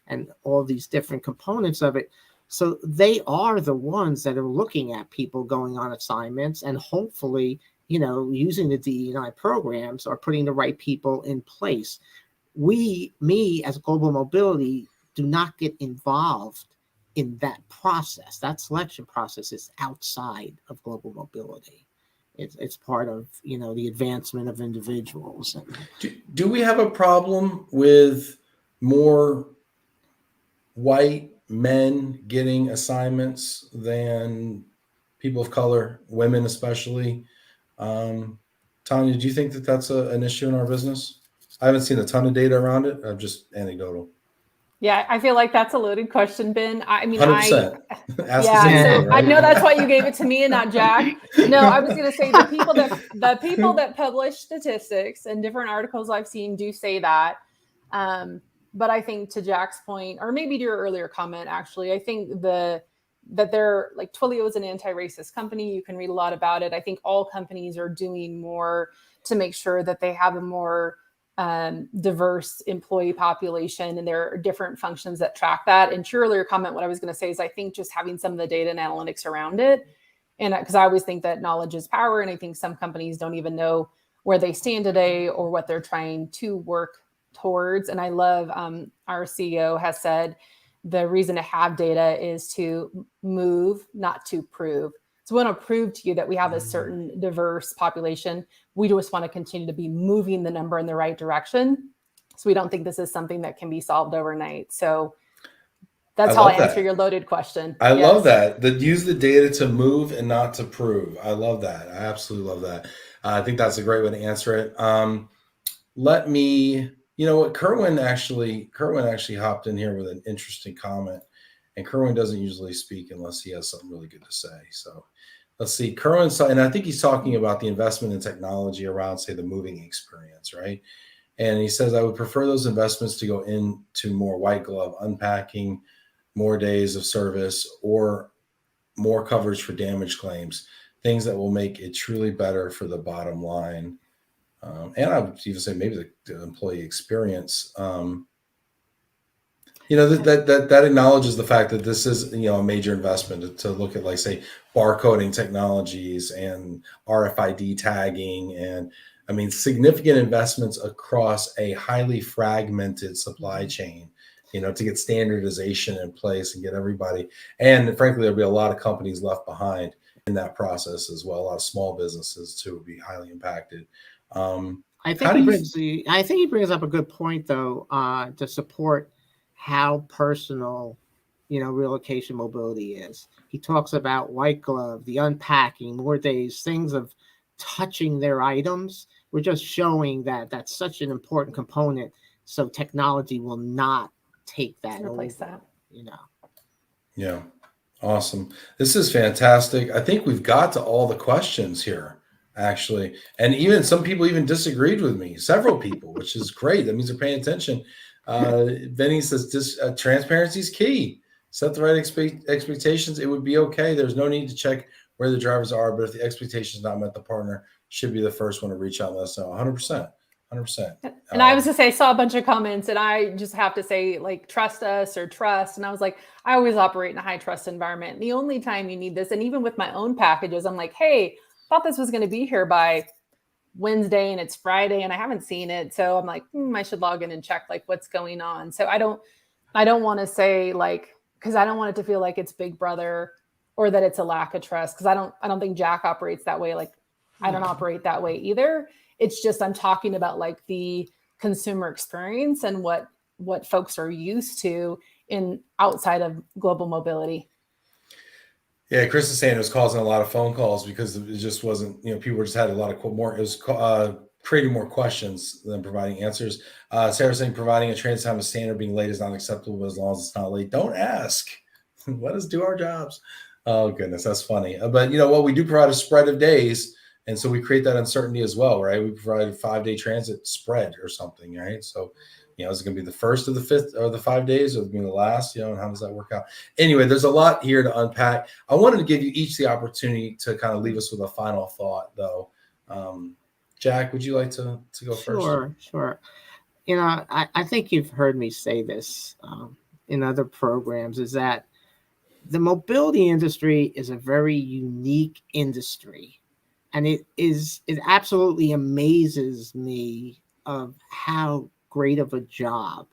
and all these different components of it. So they are the ones that are looking at people going on assignments and hopefully, using the DE&I programs are putting the right people in place. Me as Global Mobility do not get involved in that process. That selection process is outside of Global Mobility. It's part of, the advancement of individuals. Do we have a problem with more white men getting assignments than people of color, women especially? Tanya, do you think that that's an issue in our business? I haven't seen a ton of data around it. I'm just anecdotal. Yeah, I feel like that's a loaded question, Ben. I mean, 100%. Ask us yeah, anything, so right? I know that's why you gave it to me and not Jack. No, I was going to say the people that publish statistics and different articles I've seen do say that. But I think to Jack's point, or maybe to your earlier comment, actually, I think that they're like Twilio is an anti-racist company. You can read a lot about it. I think all companies are doing more to make sure that they have a more diverse employee population, and there are different functions that track that. And to your earlier comment, what I was going to say is I think just having some of the data and analytics around it, and because I always think that knowledge is power, and I think some companies don't even know where they stand today or what they're trying to work towards. And I love our CEO has said the reason to have data is to move, not to prove. So we want to prove to you that we have a certain diverse population. We just want to continue to be moving the number in the right direction. So we don't think this is something that can be solved overnight. So that's how I answer your loaded question. I love that. Use the data to move and not to prove. I love that. I absolutely love that. I think that's a great way to answer it. Let me, you know what, Kerwin actually hopped in here with an interesting comment. And Kerwin doesn't usually speak unless he has something really good to say. So let's see. Kerwin, and I think he's talking about the investment in technology around, say, the moving experience, right? And he says, I would prefer those investments to go into more white glove unpacking, more days of service, or more coverage for damage claims, things that will make it truly better for the bottom line. And I would even say maybe the employee experience. That acknowledges the fact that this is, a major investment to look at, like, say, barcoding technologies and RFID tagging, and I mean, significant investments across a highly fragmented supply chain, to get standardization in place and get everybody. And frankly, there'll be a lot of companies left behind in that process as well. A lot of small businesses too would be highly impacted. I think he brings up a good point, though, to support how personal, relocation mobility is. He talks about white glove, the unpacking, more days, things of touching their items. We're just showing that that's such an important component. So technology will not take that replace that. Yeah. Awesome. This is fantastic. I think we've got to all the questions here, actually. And even some people even disagreed with me, several people, which is great. That means they're paying attention. Benny says transparency is key. Set the right expectations. It would be okay. There's no need to check where the drivers are, but if the expectations not met, the partner should be the first one to reach out and let us know. 100%. 100%. And I was to say, I saw a bunch of comments, and I just have to say, like, trust us or trust. And I was like, I always operate in a high trust environment. And the only time you need this, and even with my own packages, I'm like, hey, thought this was going to be here by Wednesday and it's Friday and I haven't seen it. So I'm like, I should log in and check like what's going on. So I don't want to say like, because I don't want it to feel like it's Big Brother or that it's a lack of trust. Because I don't think Jack operates that way. Like I don't operate that way either. It's just I'm talking about like the consumer experience and what folks are used to in outside of global mobility. Yeah, Chris is saying it was causing a lot of phone calls because it just wasn't, people just had a lot of more. It was creating more questions than providing answers. Sarah's saying providing a transit time is standard, being late is not acceptable, but as long as it's not late, don't ask. Let us do our jobs. Oh goodness, that's funny. But what we do provide a spread of days, and so we create that uncertainty as well, right? We provide a 5-day transit spread or something, right? So. Is it going to be the first of the 5th or the 5 days, or is it going to be the last? And how does that work out? Anyway, there's a lot here to unpack. I wanted to give you each the opportunity to kind of leave us with a final thought, though. Jack, would you like to go first? Sure. I think you've heard me say this in other programs, is that the mobility industry is a very unique industry, and it absolutely amazes me of how great of a job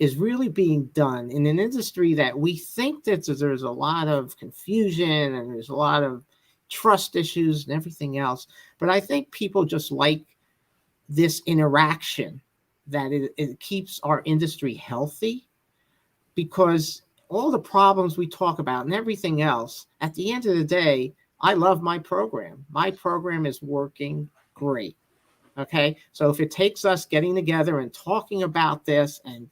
is really being done in an industry that we think that there's a lot of confusion and there's a lot of trust issues and everything else. But I think people just like this interaction, that it keeps our industry healthy, because all the problems we talk about and everything else, at the end of the day, I love my program. My program is working great. Okay, so if it takes us getting together and talking about this and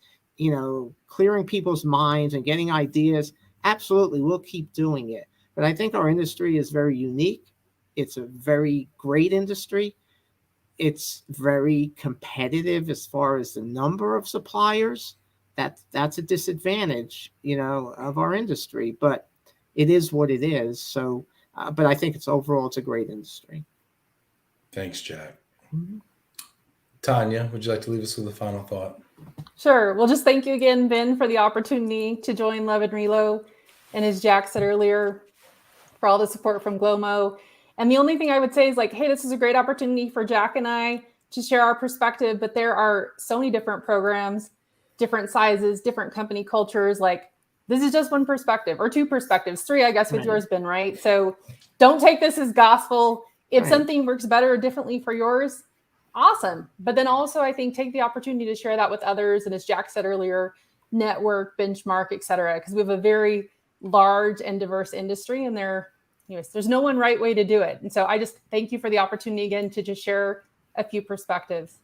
clearing people's minds and getting ideas, absolutely, we'll keep doing it. But I think our industry is very unique. It's a very great industry. It's very competitive as far as the number of suppliers. That's a disadvantage, of our industry, but it is what it is. So, but I think it's a great industry. Thanks, Jack. Mm-hmm. Tanya, would you like to leave us with a final thought? Sure. Well, just thank you again, Ben, for the opportunity to join Love and Relo. And as Jack said earlier, for all the support from Glomo. And the only thing I would say is like, hey, this is a great opportunity for Jack and I to share our perspective, but there are so many different programs, different sizes, different company cultures. Like, this is just one perspective or two perspectives, three, I guess, with yours, Ben, right? So don't take this as gospel. If something works better or differently for yours, awesome. But then also, I think, take the opportunity to share that with others. And as Jack said earlier, network, benchmark, et cetera, because we have a very large and diverse industry, and there's no one right way to do it. And so I just thank you for the opportunity again to just share a few perspectives.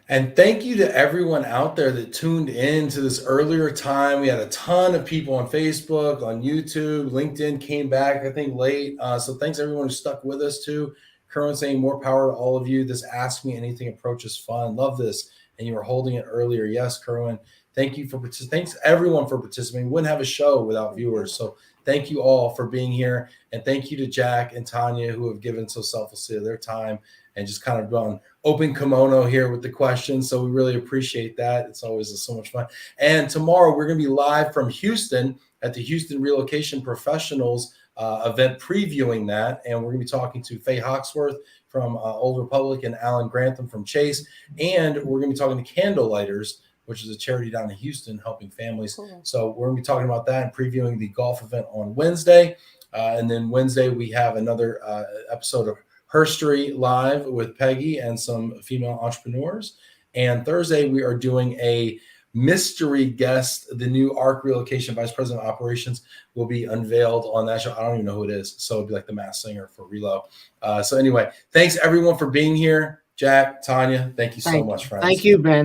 And thank you to everyone out there that tuned in to this earlier time. We had a ton of people on Facebook, on YouTube, LinkedIn came back, I think, late. So thanks everyone who stuck with us too. Kerwin saying more power to all of you. This Ask Me Anything approach is fun. Love this. And you were holding it earlier. Yes, Kerwin. Thank you thanks everyone for participating. We wouldn't have a show without viewers. So thank you all for being here. And thank you to Jack and Tanya, who have given so selflessly of their time and just kind of gone open kimono here with the questions. So we really appreciate that. It's always so much fun. And tomorrow we're going to be live from Houston at the Houston Relocation Professionals event, previewing that. And we're going to be talking to Faye Hawksworth from Old Republic and Alan Grantham from Chase. And we're going to be talking to Candlelighters, which is a charity down in Houston helping families. Cool. So we're going to be talking about that and previewing the golf event on Wednesday. And then Wednesday, we have another episode of Herstory Live with Peggy and some female entrepreneurs. And Thursday, we are doing a mystery guest. The new ARC Relocation Vice President of Operations will be unveiled on that show. I don't even know who it is. So it'll be like the Masked Singer for Relo. So anyway, thanks everyone for being here. Jack, Tanya, thank you so much, friends. Thank you, Ben.